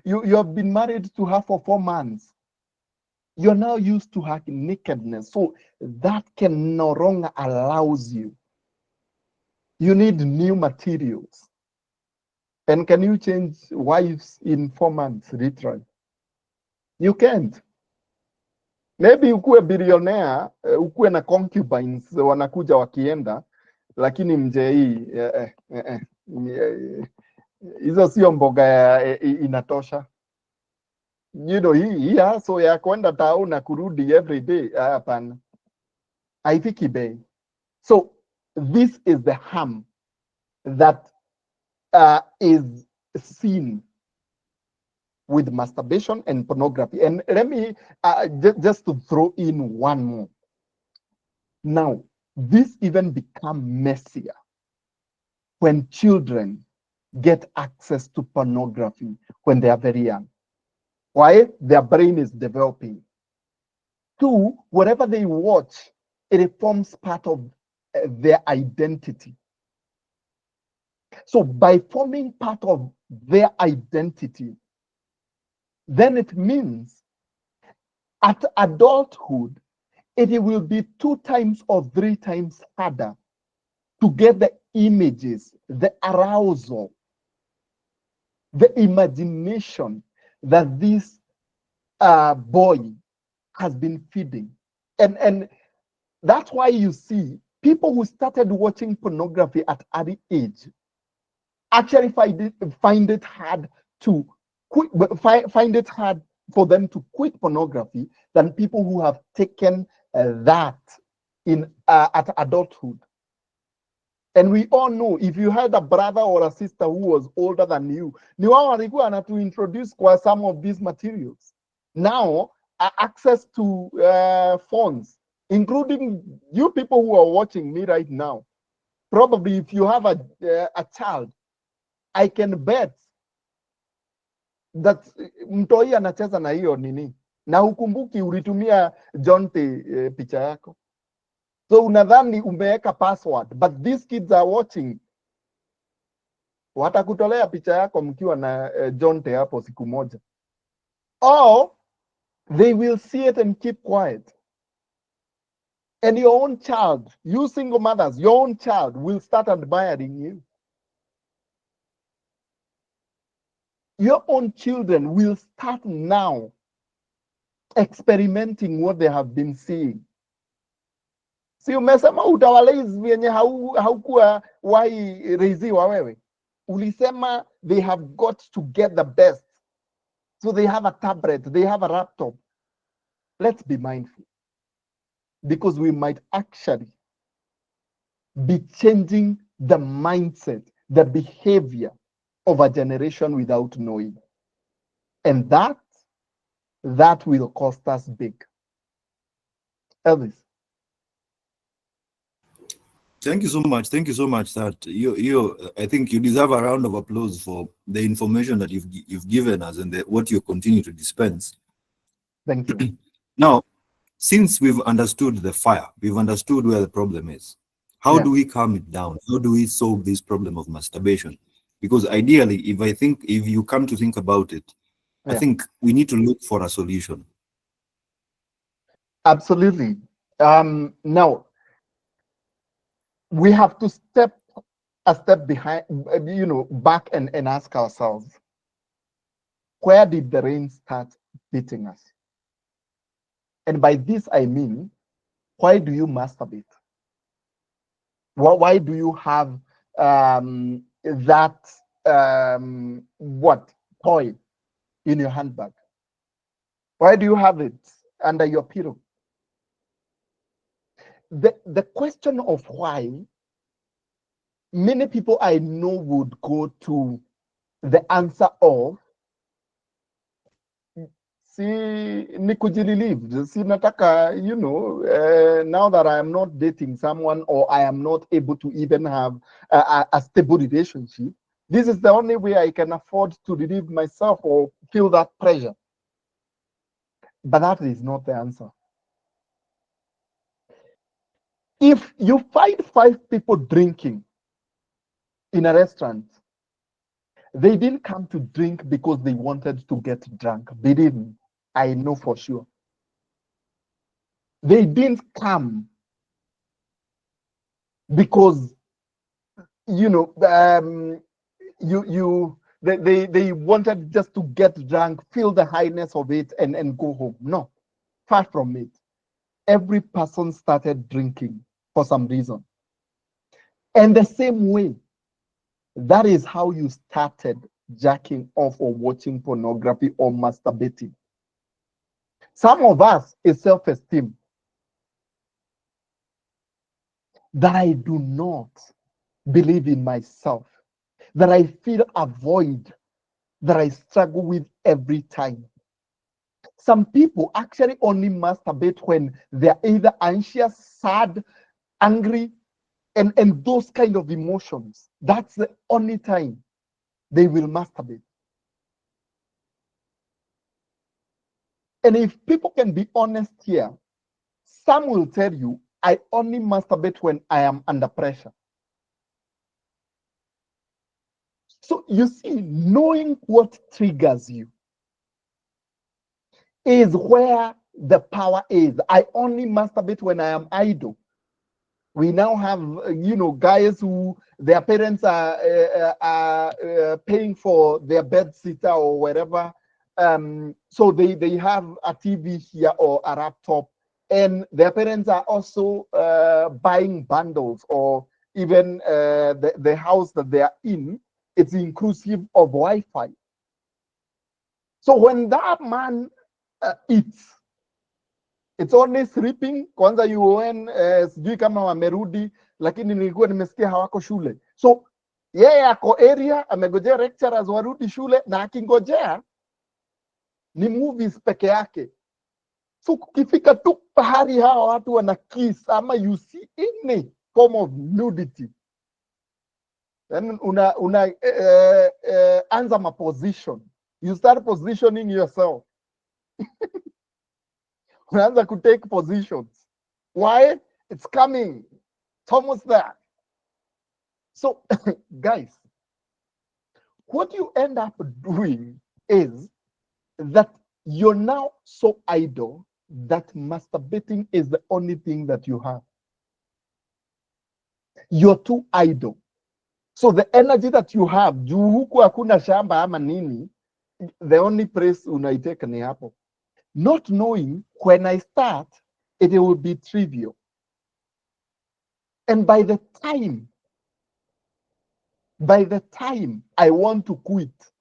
you have been married to her for 4 months. You're now used to her nakedness, so that can no longer allows you. You need new materials. And can you change wives in 4 months, literally? You can't. Maybe ukuwe billionaire, ukuwe na concubines wanakuja wakienda, lakini mje hii hizo sio mboga inatosha. You know, hii haso ya kwenda tao na kurudi every day, hapana, haifiki bei. So this is the harm that is seen with masturbation and pornography. And let me just to throw in one more. Now, this even become messier when children get access to pornography when they are very young. Why? Their brain is developing. 2, whatever they watch, it forms part of their identity. So by forming part of their identity, then it means at adulthood, it will be 2 times or 3 times harder to get the images, the arousal, the imagination that this boy has been feeding. And that's why you see people who started watching pornography at early age actually find it hard to quit, find it hard for them to quit pornography than people who have taken that in at adulthood. And we all know, if you had a brother or a sister who was older than you, ni wao walikuwa na to introduce kwa some of these materials. Now, access to phones, including you people who are watching me right now. Probably if you have a child, I can bet that mtoi anacheza na hiyo nini, na ukumbuki ulitumia Jonte picha yako, so unadhani umeweka password, but these kids are watching. Watakutolea picha yako mkiwa na Jonte hapo siku moja, or they will see it and keep quiet. And your own child, you single mothers, your own child will start admiring you. Your own children will start now experimenting what they have been seeing. Si umesema utawalezi vyenye haukuwa wai reiziwa wewe. Ulisema they have got to get the best. So they have a tablet, they have a laptop. Let's be mindful, because we might actually be changing the mindset, the behavior of a generation without knowing. And that will cost us big. Elvis. Thank you so much. Thank you so much. That I think you deserve a round of applause for the information that you've given us and what you continue to dispense. Thank you. Now, since we've understood the fire, we've understood where the problem is. How Yeah. do we calm it down? How do we solve this problem of masturbation? Because ideally, if you come to think about it, I Yeah. think we need to look for a solution. Absolutely. Now we have to step a step behind, back and ask ourselves, where did the rain start beating us? And by this I mean, why do you masturbate? Why do you have that what toy in your handbag? Why do you have it under your pillow? The question of why, many people I know would go to the answer of, si ni kujirelieve, si nataka, now that I am not dating someone, or I am not able to even have a stable relationship, this is the only way I can afford to relieve myself or feel that pressure. But that is not the answer. If you find 5 people drinking in a restaurant, they didn't come to drink because they wanted to get drunk. Believe me, I know for sure. They didn't come because they wanted just to get drunk, feel the highness of it, and go home. No, far from it. Every person started drinking for some reason. And the same way, that is how you started jacking off or watching pornography or masturbating. Some of us is self-esteem, that I do not believe in myself, that I feel a void that I struggle with every time. Some people actually only masturbate when they're either anxious, sad, angry, and those kind of emotions. That's the only time they will masturbate. And if people can be honest here, some will tell you, I only masturbate when I am under pressure. So you see, knowing what triggers you is where the power is. I only masturbate when I am idle. We now have, guys who their parents are paying for their bed sitter or whatever. So they have a TV here or a laptop, and their parents are also buying bundles, or even the house that they are in, it's inclusive of Wi-Fi. So when that man eats, it's only sleeping. Kwanza UN sijui kama wamerudi, lakini nilikuwa nimesikia hawako shule. So yeye ako area, amegojea lecturers warudi shule, na akingojea ni movies peke yake. So kukifika tu pahali hawa watu wana kiss, ama you see any form of nudity, then una anza ma position. You start positioning yourself. Unaanza to take positions. Why? It's coming. It's almost there. So, guys, what you end up doing is that you're now so idle that masturbating is the only thing that you have. You're too idle. So the energy that you have, juu huku hakuna shamba ama nini, the only place unaiteka ni hapo. Not knowing when I start, it will be trivial. And by the time I want to quit,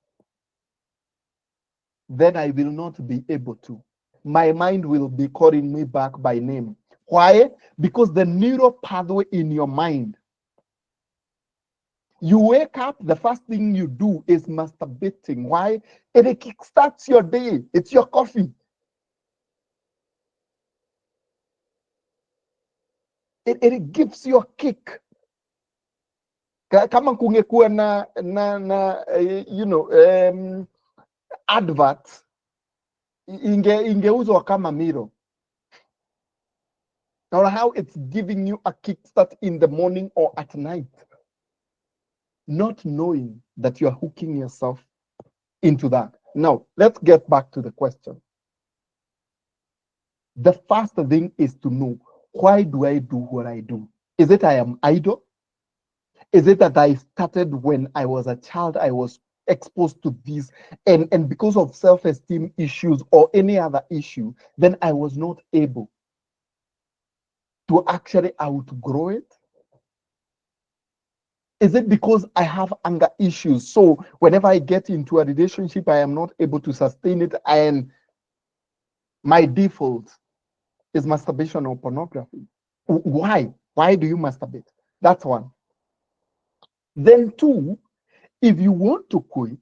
then I will not be able to. My mind will be calling me back by name. Why? Because the neural pathway in your mind, you wake up, the first thing you do is masturbating. Why? It kickstarts your day. It's your coffee. It gives you a kick. Kama kungekuwa advert ingeuzwa kama miro. Or how it's giving you a kickstart in the morning or at night, not knowing that you're hooking yourself into that. Now, let's get back to the question. The first thing is to know, why do I do what I do? Is it I am idle? Is it that I started when I was a child, I was exposed to this, and because of self-esteem issues or any other issue, then I was not able to actually outgrow it? Is it because I have anger issues? So whenever I get into a relationship, I am not able to sustain it, and my default is masturbation or pornography. Why? Why do you masturbate? That's one. Then two, if you want to quit,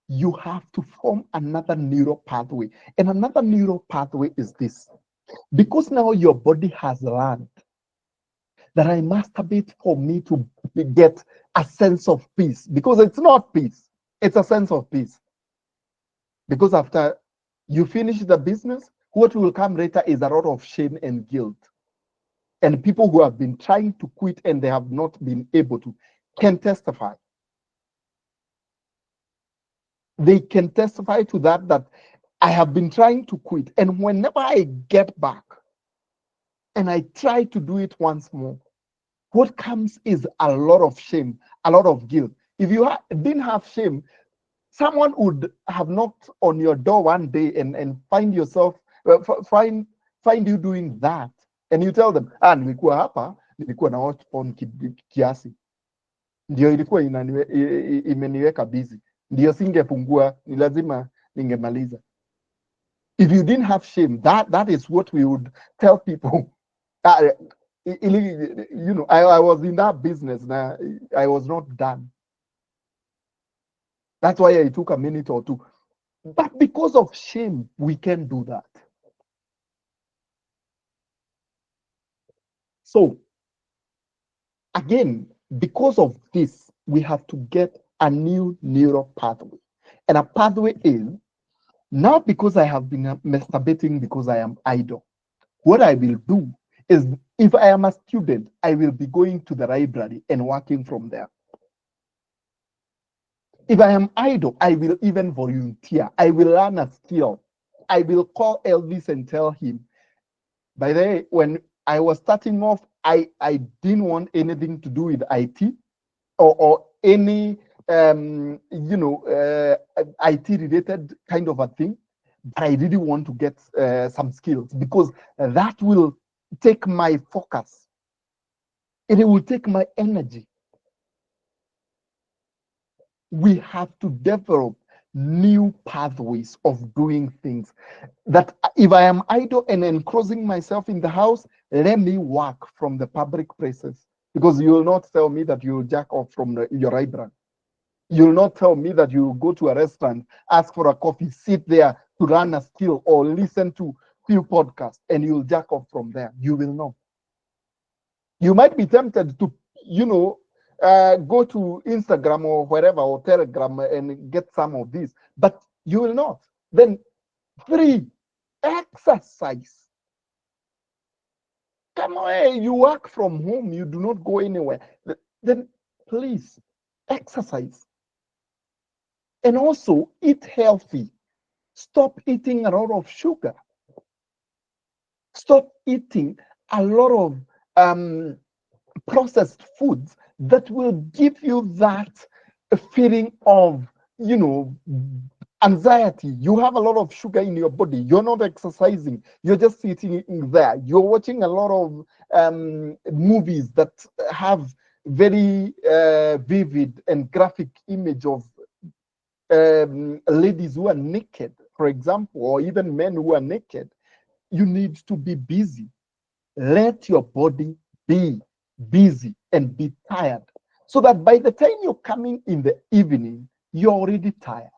you have to form another neural pathway. And another neural pathway is this. Because now your body has learned that I masturbate for me to get a sense of peace. Because it's not peace, it's a sense of peace. Because after you finish the business, what will come later is a lot of shame and guilt. And people who have been trying to quit and they have not been able to can testify. They can testify to that I have been trying to quit. And whenever I get back and I try to do it once more, what comes is a lot of shame, a lot of guilt. If you didn't have shame, someone would have knocked on your door one day and find yourself, find you doing that. And you tell them, nilikuwa hapa, nilikuwa na watch porn kiasi. Ndio ilikuwa imeniweka busy. Ndio singefungua, ni lazima ningemaliza. If you didn't have shame, that is what we would tell people. I was in that business now. I was not done. That's why I took a minute or two. But because of shame, we can do that. So, again, because of this, we have to get a new neural pathway. And a pathway is, now because I have been masturbating because I am idle, what I will do is, if I am a student, I will be going to the library and working from there. If I am idle, I will even volunteer. I will learn a skill. I will call Elvis and tell him. By the way, when I was starting off, I didn't want anything to do with IT or any IT related kind of a thing. But I really want to get some skills, because that will take my focus. It will take my energy. We have to develop new pathways of doing things. That if I am idle and enclosing myself in the house, let me work from the public places. Because you will not tell me that you will jack off from your library. You will not tell me that you will go to a restaurant, ask for a coffee, sit there to learn a skill or listen to few podcasts, and you'll jack off from there. You will not. You might be tempted to, go to Instagram or wherever, or Telegram, and get some of these, but you will not. Then 3, exercise. Come on, you work from home, you do not go anywhere. Then please exercise. And also eat healthy. Stop eating a lot of sugar. Stop eating a lot of processed foods that will give you that feeling of, anxiety. You have a lot of sugar in your body. You're not exercising. You're just sitting in there. You're watching a lot of movies that have very vivid and graphic image of ladies who are naked. for example, or even men who are naked, you need to be busy. Let your body be busy and be tired, so that by the time you're coming in the evening, you're already tired.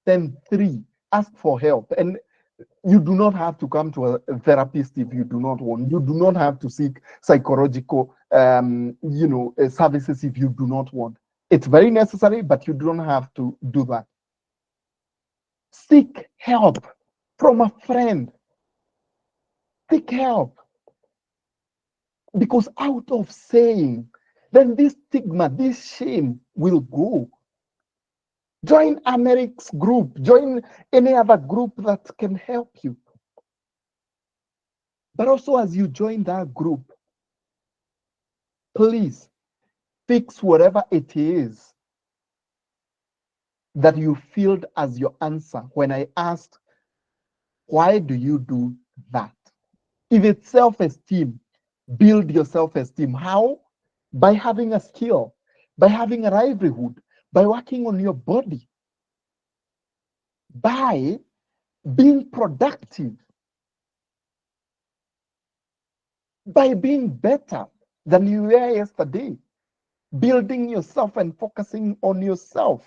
Then 3, ask for help. And you do not have to come to a therapist if you do not want. You do not have to seek psychological services if you do not want. It's very necessary, but you don't have to do that. Seek help from a friend. Seek help. Because out of saying, then this stigma, this shame will go. Join Americ's group, join any other group that can help you. But also, as you join that group, please fix whatever it is that you filled as your answer when I asked, why do you do that? If it's self-esteem, build your self-esteem. How? By having a skill, by having a livelihood, by working on your body, by being productive, by being better than you were yesterday, building yourself and focusing on yourself.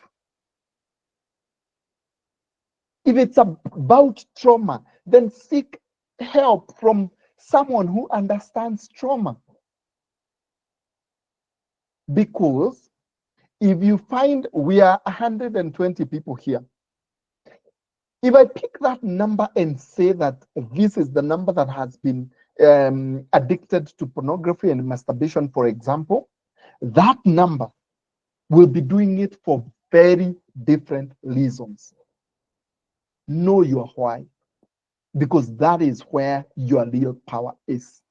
If it's about trauma, then seek help from someone who understands trauma. Because if you find we are 120 people here, if I pick that number and say that this is the number that has been addicted to pornography and masturbation, for example, that number will be doing it for very different reasons. Know your why, because that is where your real power is.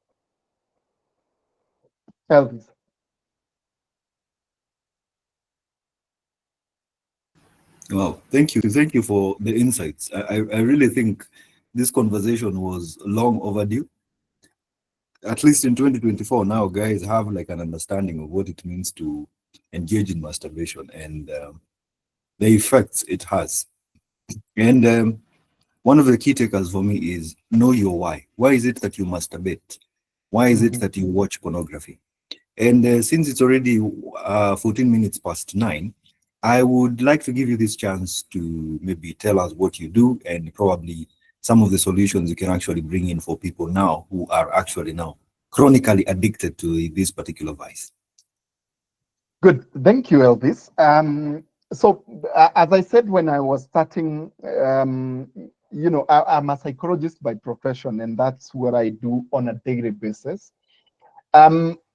Elvis. Wow, thank you. Thank you for the insights. I really think this conversation was long overdue. At least in 2024, now guys have like an understanding of what it means to engage in masturbation and the effects it has. And one of the key takers for me is know your why. Why is it that you masturbate? Why is it that you watch pornography? And since it's already 14 minutes past 9, I would like to give you this chance to maybe tell us what you do and probably some of the solutions you can actually bring in for people now who are actually now chronically addicted to this particular vice. Good. Thank you, Elvis. So, as I said when I was starting, I'm a psychologist by profession, and that's what I do on a daily basis.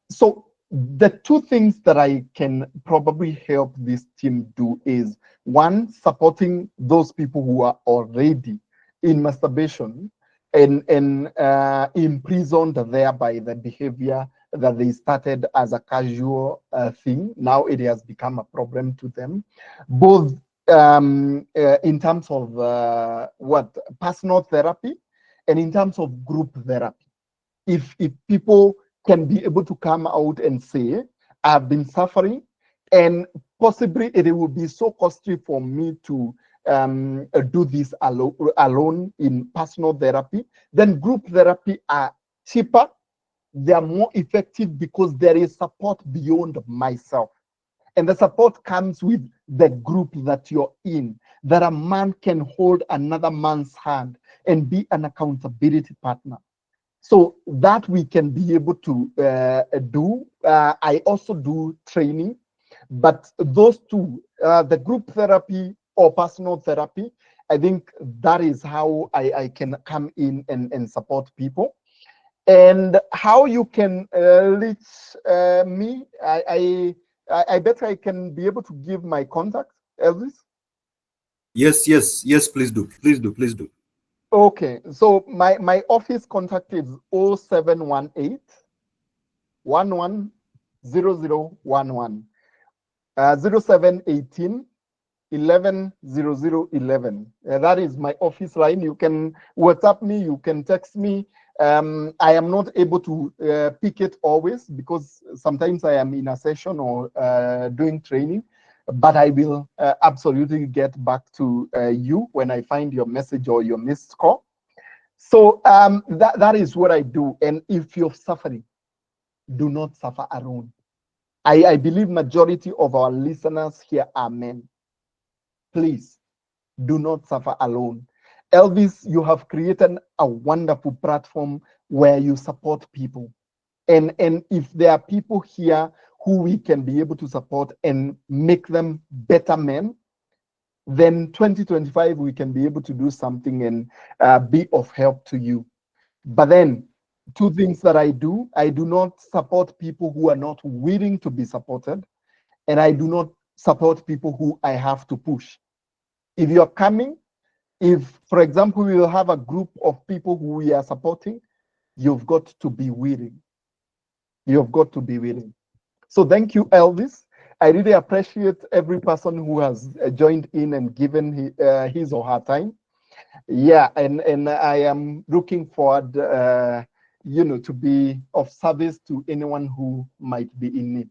So, the 2 things that I can probably help this team do is, 1, supporting those people who are already in masturbation and imprisoned there by the behavior that they started as a casual thing. Now it has become a problem to them, both in terms of personal therapy and in terms of group therapy. If people can be able to come out and say, I've been suffering, and possibly it will be so costly for me to do this alone in personal therapy, then group therapy are cheaper, they are more effective because there is support beyond myself. And the support comes with the group that you're in, that a man can hold another man's hand and be an accountability partner. So that we can be able to do. I also do training, but those 2, the group therapy or personal therapy, I think that is how I can come in and support people. And how you can reach me, I bet I can be able to give my contact, Elvis. Yes, please do. Please do. Okay, so my office contact is 0718 110011, 0718 110011. That is my office line. You can WhatsApp me, you can text me. I am not able to pick it always because sometimes I am in a session or doing training. But I will absolutely get back to you when I find your message or your missed call. So that is what I do. And if you're suffering, do not suffer alone. I believe majority of our listeners here are men. Please do not suffer alone. Elvis, you have created a wonderful platform where you support people. And if there are people here who we can be able to support and make them better men, then 2025 we can be able to do something and be of help to you. But then, two things that I do not support people who are not willing to be supported, and I do not support people who I have to push. If you're coming, if, for example, we will have a group of people who we are supporting, you've got to be willing. You've got to be willing. So thank you, Elvis. I really appreciate every person who has joined in and given his or her time. Yeah, and I am looking forward, to be of service to anyone who might be in need.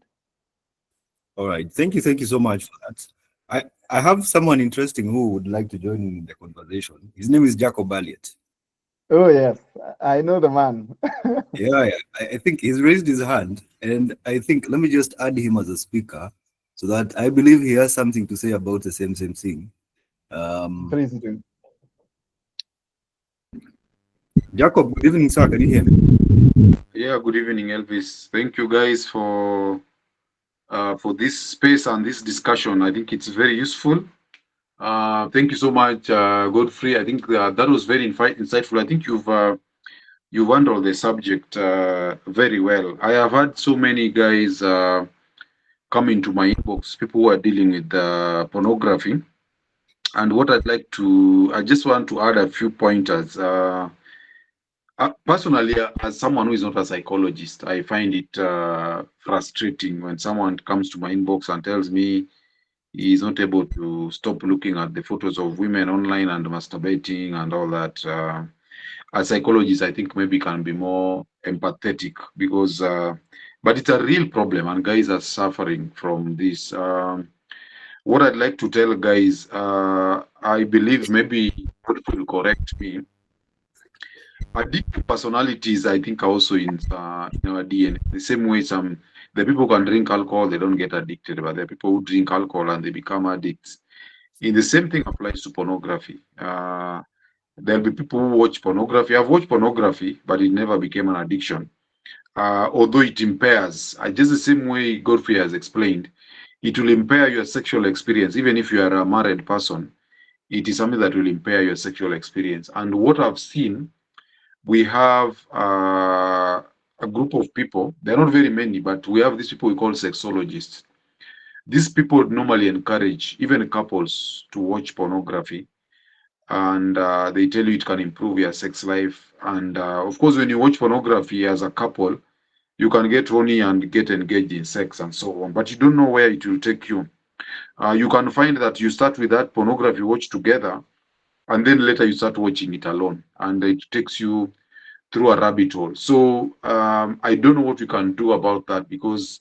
All right. Thank you so much for that. I have someone interesting who would like to join in the conversation. His name is Jacob Elliott. Oh yes, I know the man. Yeah. I think he's raised his hand, and I think let me just add him as a speaker, so that I believe he has something to say about the same thing. Um, Please do. Jacob, good evening, sir. Can you hear me? Yeah, good evening, Elvis. Thank you guys for this space and this discussion. I think it's very useful. Thank you so much, Godfrey. I think that was very insightful. I think you've handled the subject very well. I have had so many guys come into my inbox, people who are dealing with pornography, and what I just want to add a few pointers. Personally, as someone who is not a psychologist, I find it frustrating when someone comes to my inbox and tells me he is not able to stop looking at the photos of women online and masturbating and all that. As psychologists, I think maybe can be more empathetic because, but it's a real problem and guys are suffering from this. What I'd like to tell guys, I believe maybe God will correct me. Addictive personalities, I think, are also in our DNA. The same way the people can drink alcohol, they don't get addicted, but there are people who drink alcohol and they become addicts. And the same thing applies to pornography. There'll be people who watch pornography. I've watched pornography, but it never became an addiction. Although it impairs, just the same way Godfrey has explained, it will impair your sexual experience. Even if you are a married person, it is something that will impair your sexual experience. And what I've seen, we have a group of people. They're not very many, but we have these people we call sexologists. These people normally encourage even couples to watch pornography, and they tell you it can improve your sex life. And of course, when you watch pornography as a couple, you can get horny and get engaged in sex and so on, but you don't know where it will take you. You can find that you start with that pornography watch together, and then later you start watching it alone, and it takes you through a rabbit hole. So I don't know what we can do about that because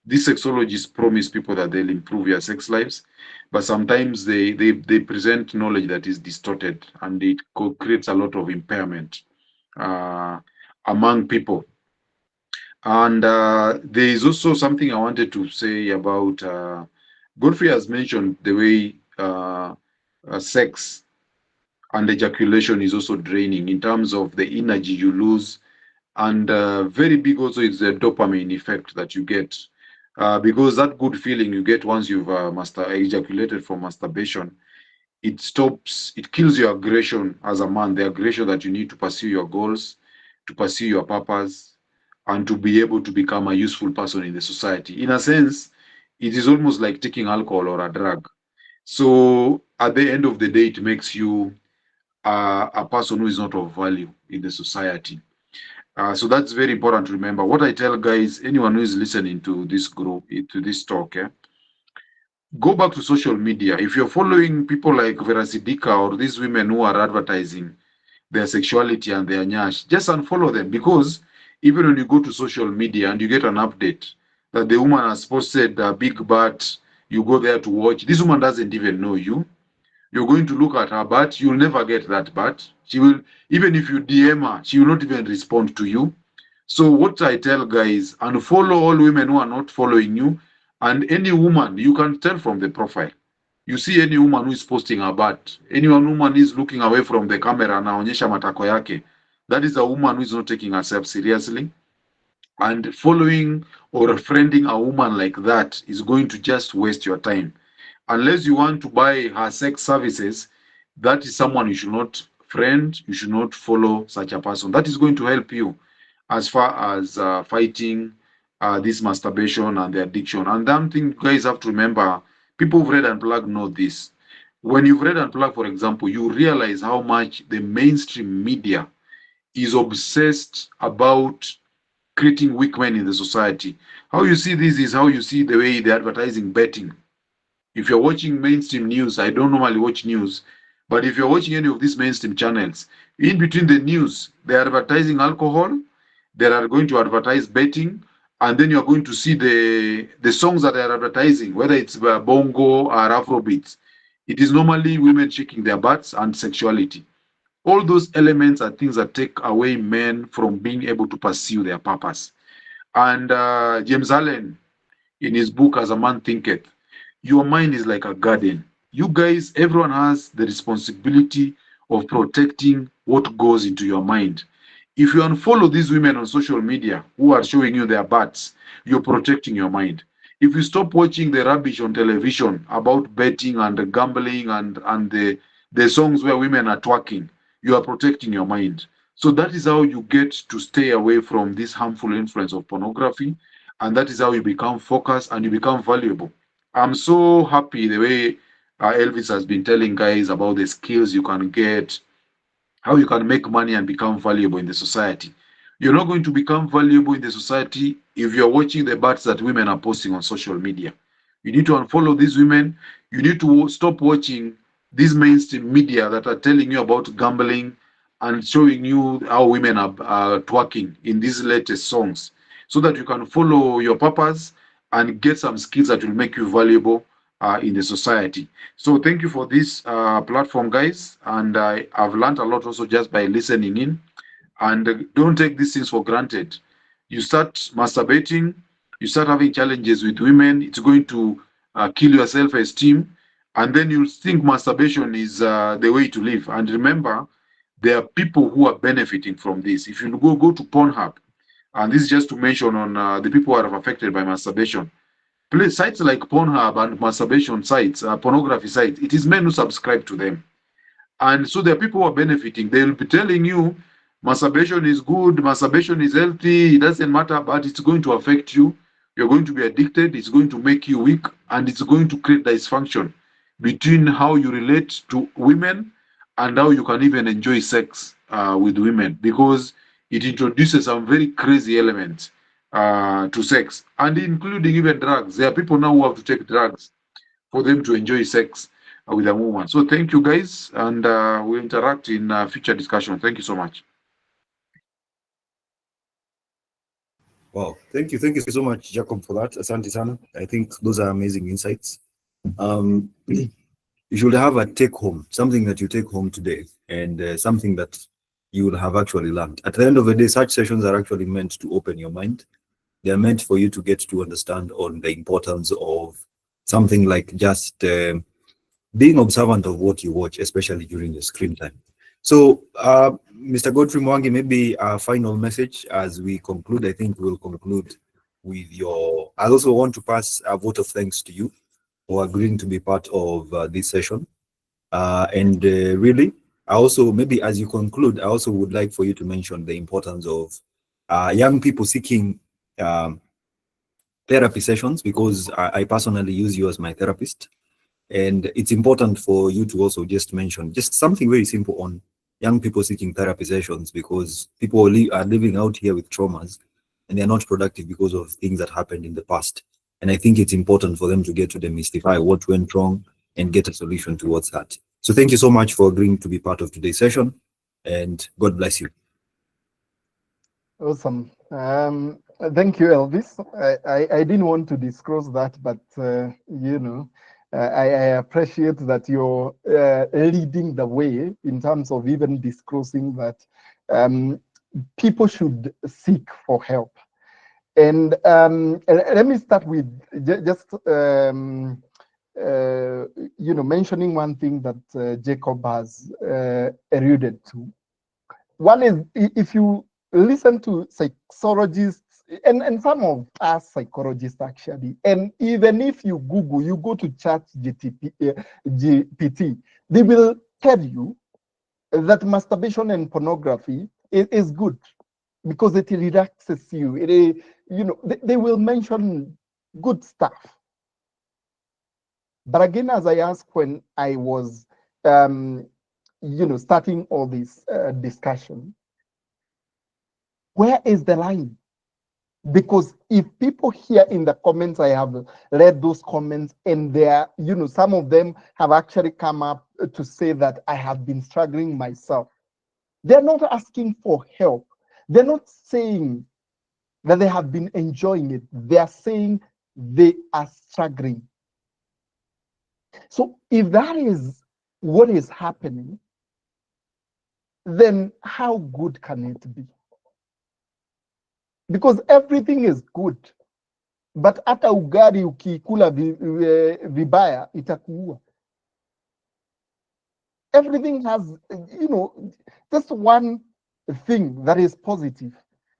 these sexologists promise people that they'll improve your sex lives, but sometimes they present knowledge that is distorted and it creates a lot of impairment uh, among people. And there is also something I wanted to say about Godfrey has mentioned the way sex and ejaculation is also draining in terms of the energy you lose, and very big also is the dopamine effect that you get because that good feeling you get once you've ejaculated from masturbation, it kills your aggression as a man, the aggression that you need to pursue your goals, to pursue your purpose, and to be able to become a useful person in the society. In a sense, it is almost like taking alcohol or a drug. So at the end of the day, it makes you a person who is not of value in the society. So that's very important to remember. What I tell guys, anyone who is listening to this group, to this talk, go back to social media. If you're following people like Vera Sidika or these women who are advertising their sexuality and their nyash, just unfollow them, because even when you go to social media and you get an update that the woman has posted a big butt, You go there to watch. This woman doesn't even know you. You're going to look at her butt. You'll never get that butt. She will, even if you DM her, she will not even respond to you. So what I tell guys, unfollow all women who are not following you, and any woman, you can tell from the profile. You see any woman who is posting her butt, any woman is looking away from the camera na onyesha matako yake, that is a woman who is not taking herself seriously. And following or friending a woman like that is going to just waste your time. Unless you want to buy her sex services, that is someone you should not friend, you should not follow such a person. That is going to help you as far as fighting this masturbation and the addiction. And one thing you guys have to remember, people who've read Unplugged know this. When you've read Unplugged, for example, you realize how much the mainstream media is obsessed about creating weak men in the society. How you see this is how you see the way they're advertising betting. If you're watching mainstream news, I don't normally watch news, but if you're watching any of these mainstream channels, in between the news, they're advertising alcohol, they are going to advertise betting, and then you're going to see the songs that they're advertising, whether it's bongo or Afrobeats. It is normally women shaking their butts and sexuality. All those elements are things that take away men from being able to pursue their purpose. And James Allen, in his book As a Man Thinketh, your mind is like a garden. You guys, everyone has the responsibility of protecting what goes into your mind. If you unfollow these women on social media who are showing you their butts, you're protecting your mind. If you stop watching the rubbish on television about betting and gambling and the songs where women are twerking, you are protecting your mind. So that is how you get to stay away from this harmful influence of pornography. And that is how you become focused and you become valuable. I'm so happy the way Elvis has been telling guys about the skills you can get, how you can make money and become valuable in the society. You're not going to become valuable in the society if you're watching the butts that women are posting on social media. You need to unfollow these women. You need to stop watching these mainstream media that are telling you about gambling and showing you how women are twerking in these latest songs so that you can follow your purpose and get some skills that will make you valuable in the society. So thank you for this platform, guys. And I've learned a lot also just by listening in. And don't take these things for granted. You start masturbating, you start having challenges with women, it's going to kill your self-esteem. And then you'll think masturbation is the way to live. And remember, there are people who are benefiting from this. If you go to Pornhub, and this is just to mention on the people who are affected by masturbation, sites like Pornhub and masturbation sites, pornography sites, it is men who subscribe to them. And so there are people who are benefiting. They will be telling you masturbation is good, masturbation is healthy, it doesn't matter, but it's going to affect you. You're going to be addicted, it's going to make you weak, and it's going to create dysfunction between how you relate to women and how you can even enjoy sex with women, because it introduces some very crazy elements to sex, and including even drugs. There are people now who have to take drugs for them to enjoy sex with a woman. So thank you guys, and we'll interact in future discussion. Thank you so much. Wow, thank you so much, Jacob, for that. Asante sana. I think those are amazing insights. You should have a take home, something that you take home today, and something that you will have actually learned. At the end of the day, such sessions are actually meant to open your mind. They are meant for you to get to understand on the importance of something like just being observant of what you watch, especially during your screen time. So, Mr. Godfrey Mwangi, maybe a final message as we conclude. I think we'll conclude with your. I also want to pass a vote of thanks to you for agreeing to be part of this session. And really, I also, maybe as you conclude, I also would like for you to mention the importance of young people seeking therapy sessions, because I personally use you as my therapist. And it's important for you to also just mention just something very simple on young people seeking therapy sessions, because people are living out here with traumas and they're not productive because of things that happened in the past. And I think it's important for them to get to demystify what went wrong and get a solution towards that. So thank you so much for agreeing to be part of today's session, and God bless you. Awesome. Thank you, Elvis. I didn't want to disclose that, but I appreciate that you're leading the way in terms of even disclosing that people should seek for help. And let me start with just mentioning one thing that Jacob has alluded to. One is if you listen to psychologists, and some of us psychologists actually, and even if you Google, you go to chat GPT, they will tell you that masturbation and pornography is good because it relaxes you. They will mention good stuff. But again, as I asked when I was, starting all this discussion, where is the line? Because if people here in the comments, I have read those comments, and some of them have actually come up to say that I have been struggling myself. They're not asking for help. They're not saying that they have been enjoying it. They are saying they are struggling. So if that is what is happening, then how good can it be? Because everything is good, but hata ugali ukikula vibaya itakuua. Everything has, just one thing that is positive,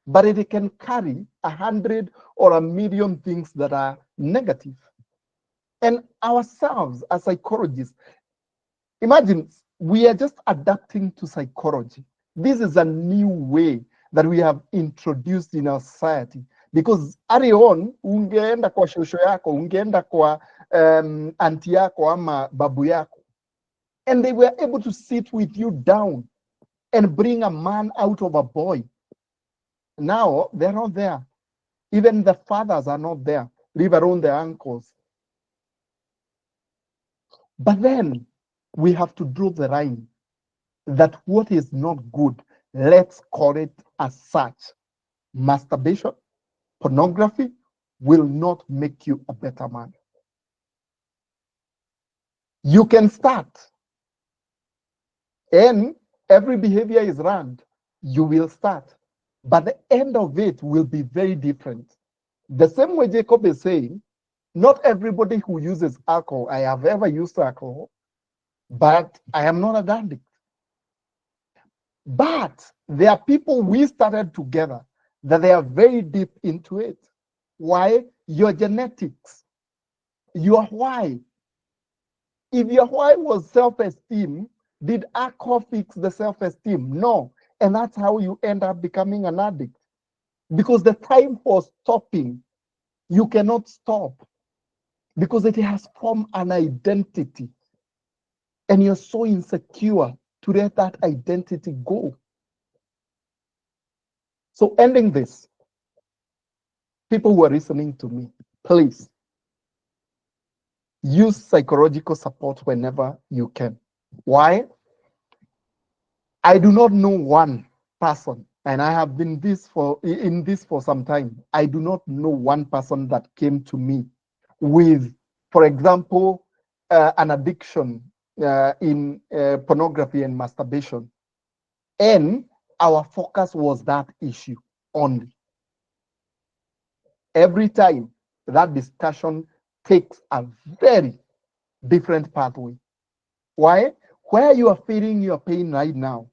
but it can carry 100 or 1,000,000 things that are negative. And ourselves as psychologists, imagine we are just adapting to psychology. This is a new way that we have introduced in our society, because early on ungeenda kwa shosho yako, ungeenda kwa auntie yako ama babu yako, and they were able to sit with you down and bring a man out of a boy. Now they're not there. Even the fathers are not there, leave alone the uncles. But then we have to draw the line that what is not good, let's call it as such. Masturbation, pornography will not make you a better man. You can start, and every behavior is learned. You will start, but the end of it will be very different. The same way Jacob is saying, not everybody who uses alcohol, I have ever used alcohol, but I am not an addict. But there are people we started together that they are very deep into it. Why? Your genetics, your why. If your why was self-esteem, did alcohol fix the self-esteem? No. And that's how you end up becoming an addict. Because the time for stopping, you cannot stop, because it has formed an identity. And you're so insecure to let that identity go. So ending this, people who are listening to me, please use psychological support whenever you can. Why? I do not know one person, and I have been in this for some time. I do not know one person that came to me with, for example, an addiction in pornography and masturbation, and our focus was that issue only. Every time that discussion takes a very different pathway. Why? Where you are feeling your pain right now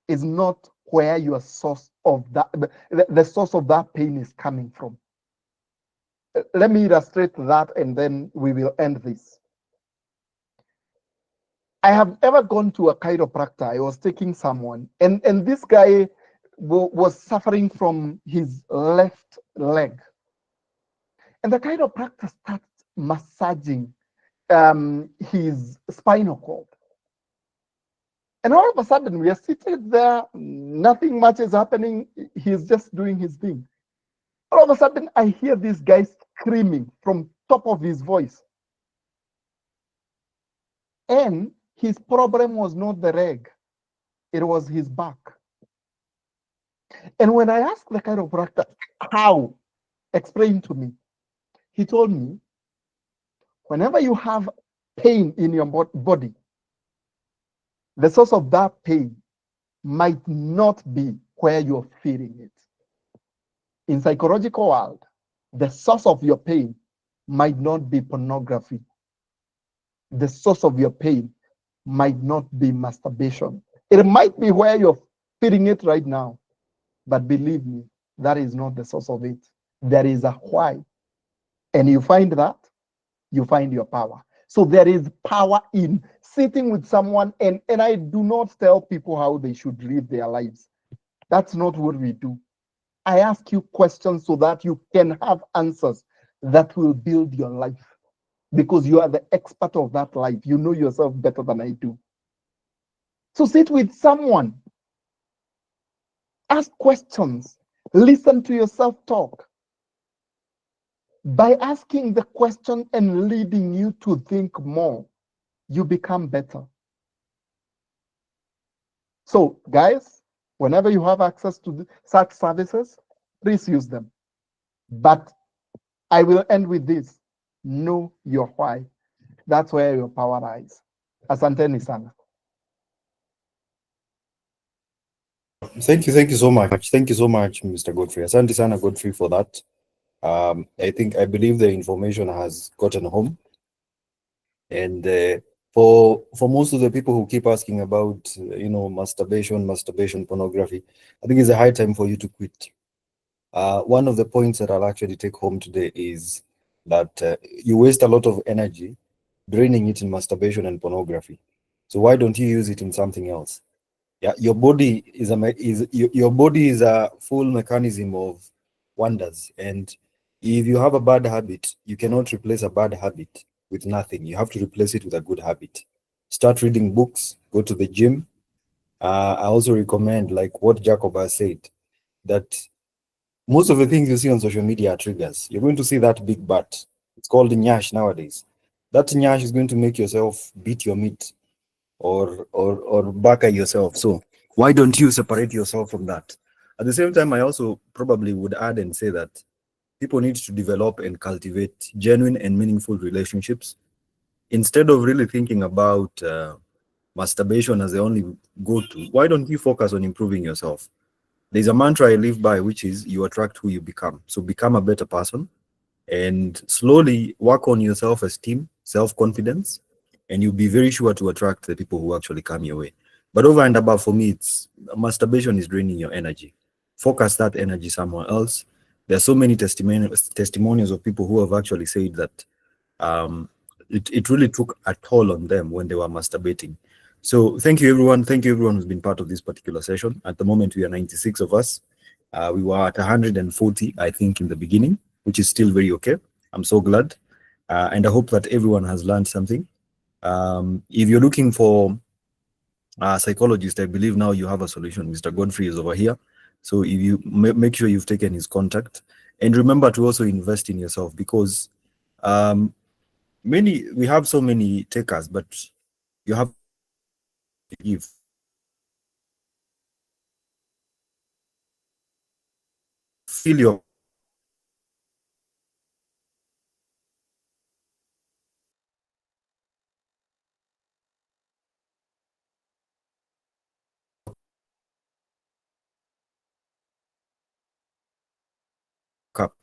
is not where your source of that, the source of that pain is coming from. Let me illustrate that, and then we will end this. I have ever gone to a chiropractor. I was taking someone, and this guy was suffering from his left leg. And the chiropractor starts massaging his spinal cord. And all of a sudden, we are seated there, nothing much is happening. He's just doing his thing. All of a sudden, I hear this guy screaming from top of his voice. And his problem was not the leg, it was his back. And when I asked the chiropractor, how? Explain to me. He told me, whenever you have pain in your body, the source of that pain might not be where you're feeling it. In psychological world, the source of your pain might not be pornography. The source of your pain might not be masturbation. It might be where you're feeling it right now, but believe me, that is not the source of it. There is a why. And you find that, you find your power. So there is power in sitting with someone, and I do not tell people how they should live their lives. That's not what we do. I ask you questions so that you can have answers that will build your life, because you are the expert of that life. You know yourself better than I do. So sit with someone, ask questions, listen to yourself talk. By asking the question and leading you to think more, you become better. So, guys, whenever you have access to such services, please use them. But I will end with this: know your why. That's where your power lies. Asanteni sana. Thank you so much. Thank you so much, Mr. Godfrey. Asante sana, Godfrey, for that. I believe the information has gotten home. And for most of the people who keep asking about, masturbation, pornography, I think it's a high time for you to quit. One of the points that I'll actually take home today is that you waste a lot of energy draining it in masturbation and pornography. So why don't you use it in something else? Yeah, your body your body is a full mechanism of wonders, and if you have a bad habit, you cannot replace a bad habit with nothing. You have to replace it with a good habit. Start reading books, go to the gym. I also recommend, like what Jacob has said, that most of the things you see on social media are triggers. You're going to see that big butt. It's called nyash nowadays. That nyash is going to make yourself beat your meat or back at yourself. So why don't you separate yourself from that? At the same time, I also probably would add and say that people need to develop and cultivate genuine and meaningful relationships instead of really thinking about masturbation as the only go-to. Why don't you focus on improving yourself? There's a mantra I live by, which is you attract who you become. So become a better person and slowly work on your self-esteem, self-confidence, and you'll be very sure to attract the people who actually come your way. But over and above, for me, it's masturbation is draining your energy. Focus that energy somewhere else. There are so many testimonials of people who have actually said that it really took a toll on them when they were masturbating. So thank you, everyone. Thank you, everyone who's been part of this particular session. At the moment, we are 96 of us. We were at 140, I think, in the beginning, which is still very okay. I'm so glad. And I hope that everyone has learned something. If you're looking for a psychologist, I believe now you have a solution. Mr. Godfrey is over here. So if you make sure you've taken his contact, and remember to also invest in yourself, because we have so many takers, but you have to give. Fill your cup.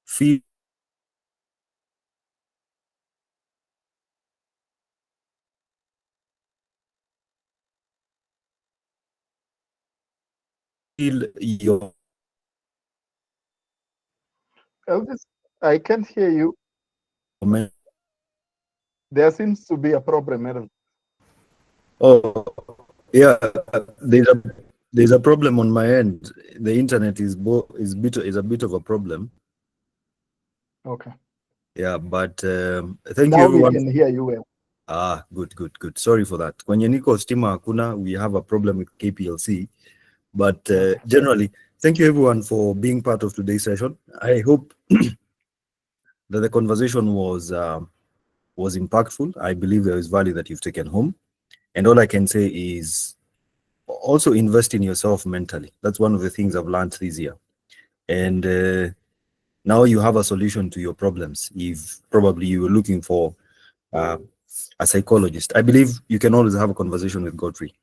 Fill your Elvis, I can't hear you. mental. There seems to be a problem, Elvis. Oh, yeah. There's a There's a problem on my end. The internet is a bit of a problem. Okay. Yeah, but thank you Now we everyone. can hear you well. Ah, good. Sorry for that. Kwenye niko stima hakuna, we have a problem with KPLC. But generally, thank you everyone for being part of today's session. I hope that the conversation was impactful. I believe there is value that you've taken home. And all I can say is also invest in yourself mentally. That's one of the things I've learned this year. And now you have a solution to your problems. If probably you were looking for a psychologist, I believe you can always have a conversation with Godfrey.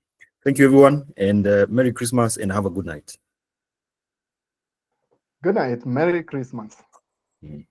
Thank you, everyone, and Merry Christmas and have a good night. Good night. Merry Christmas. Mm.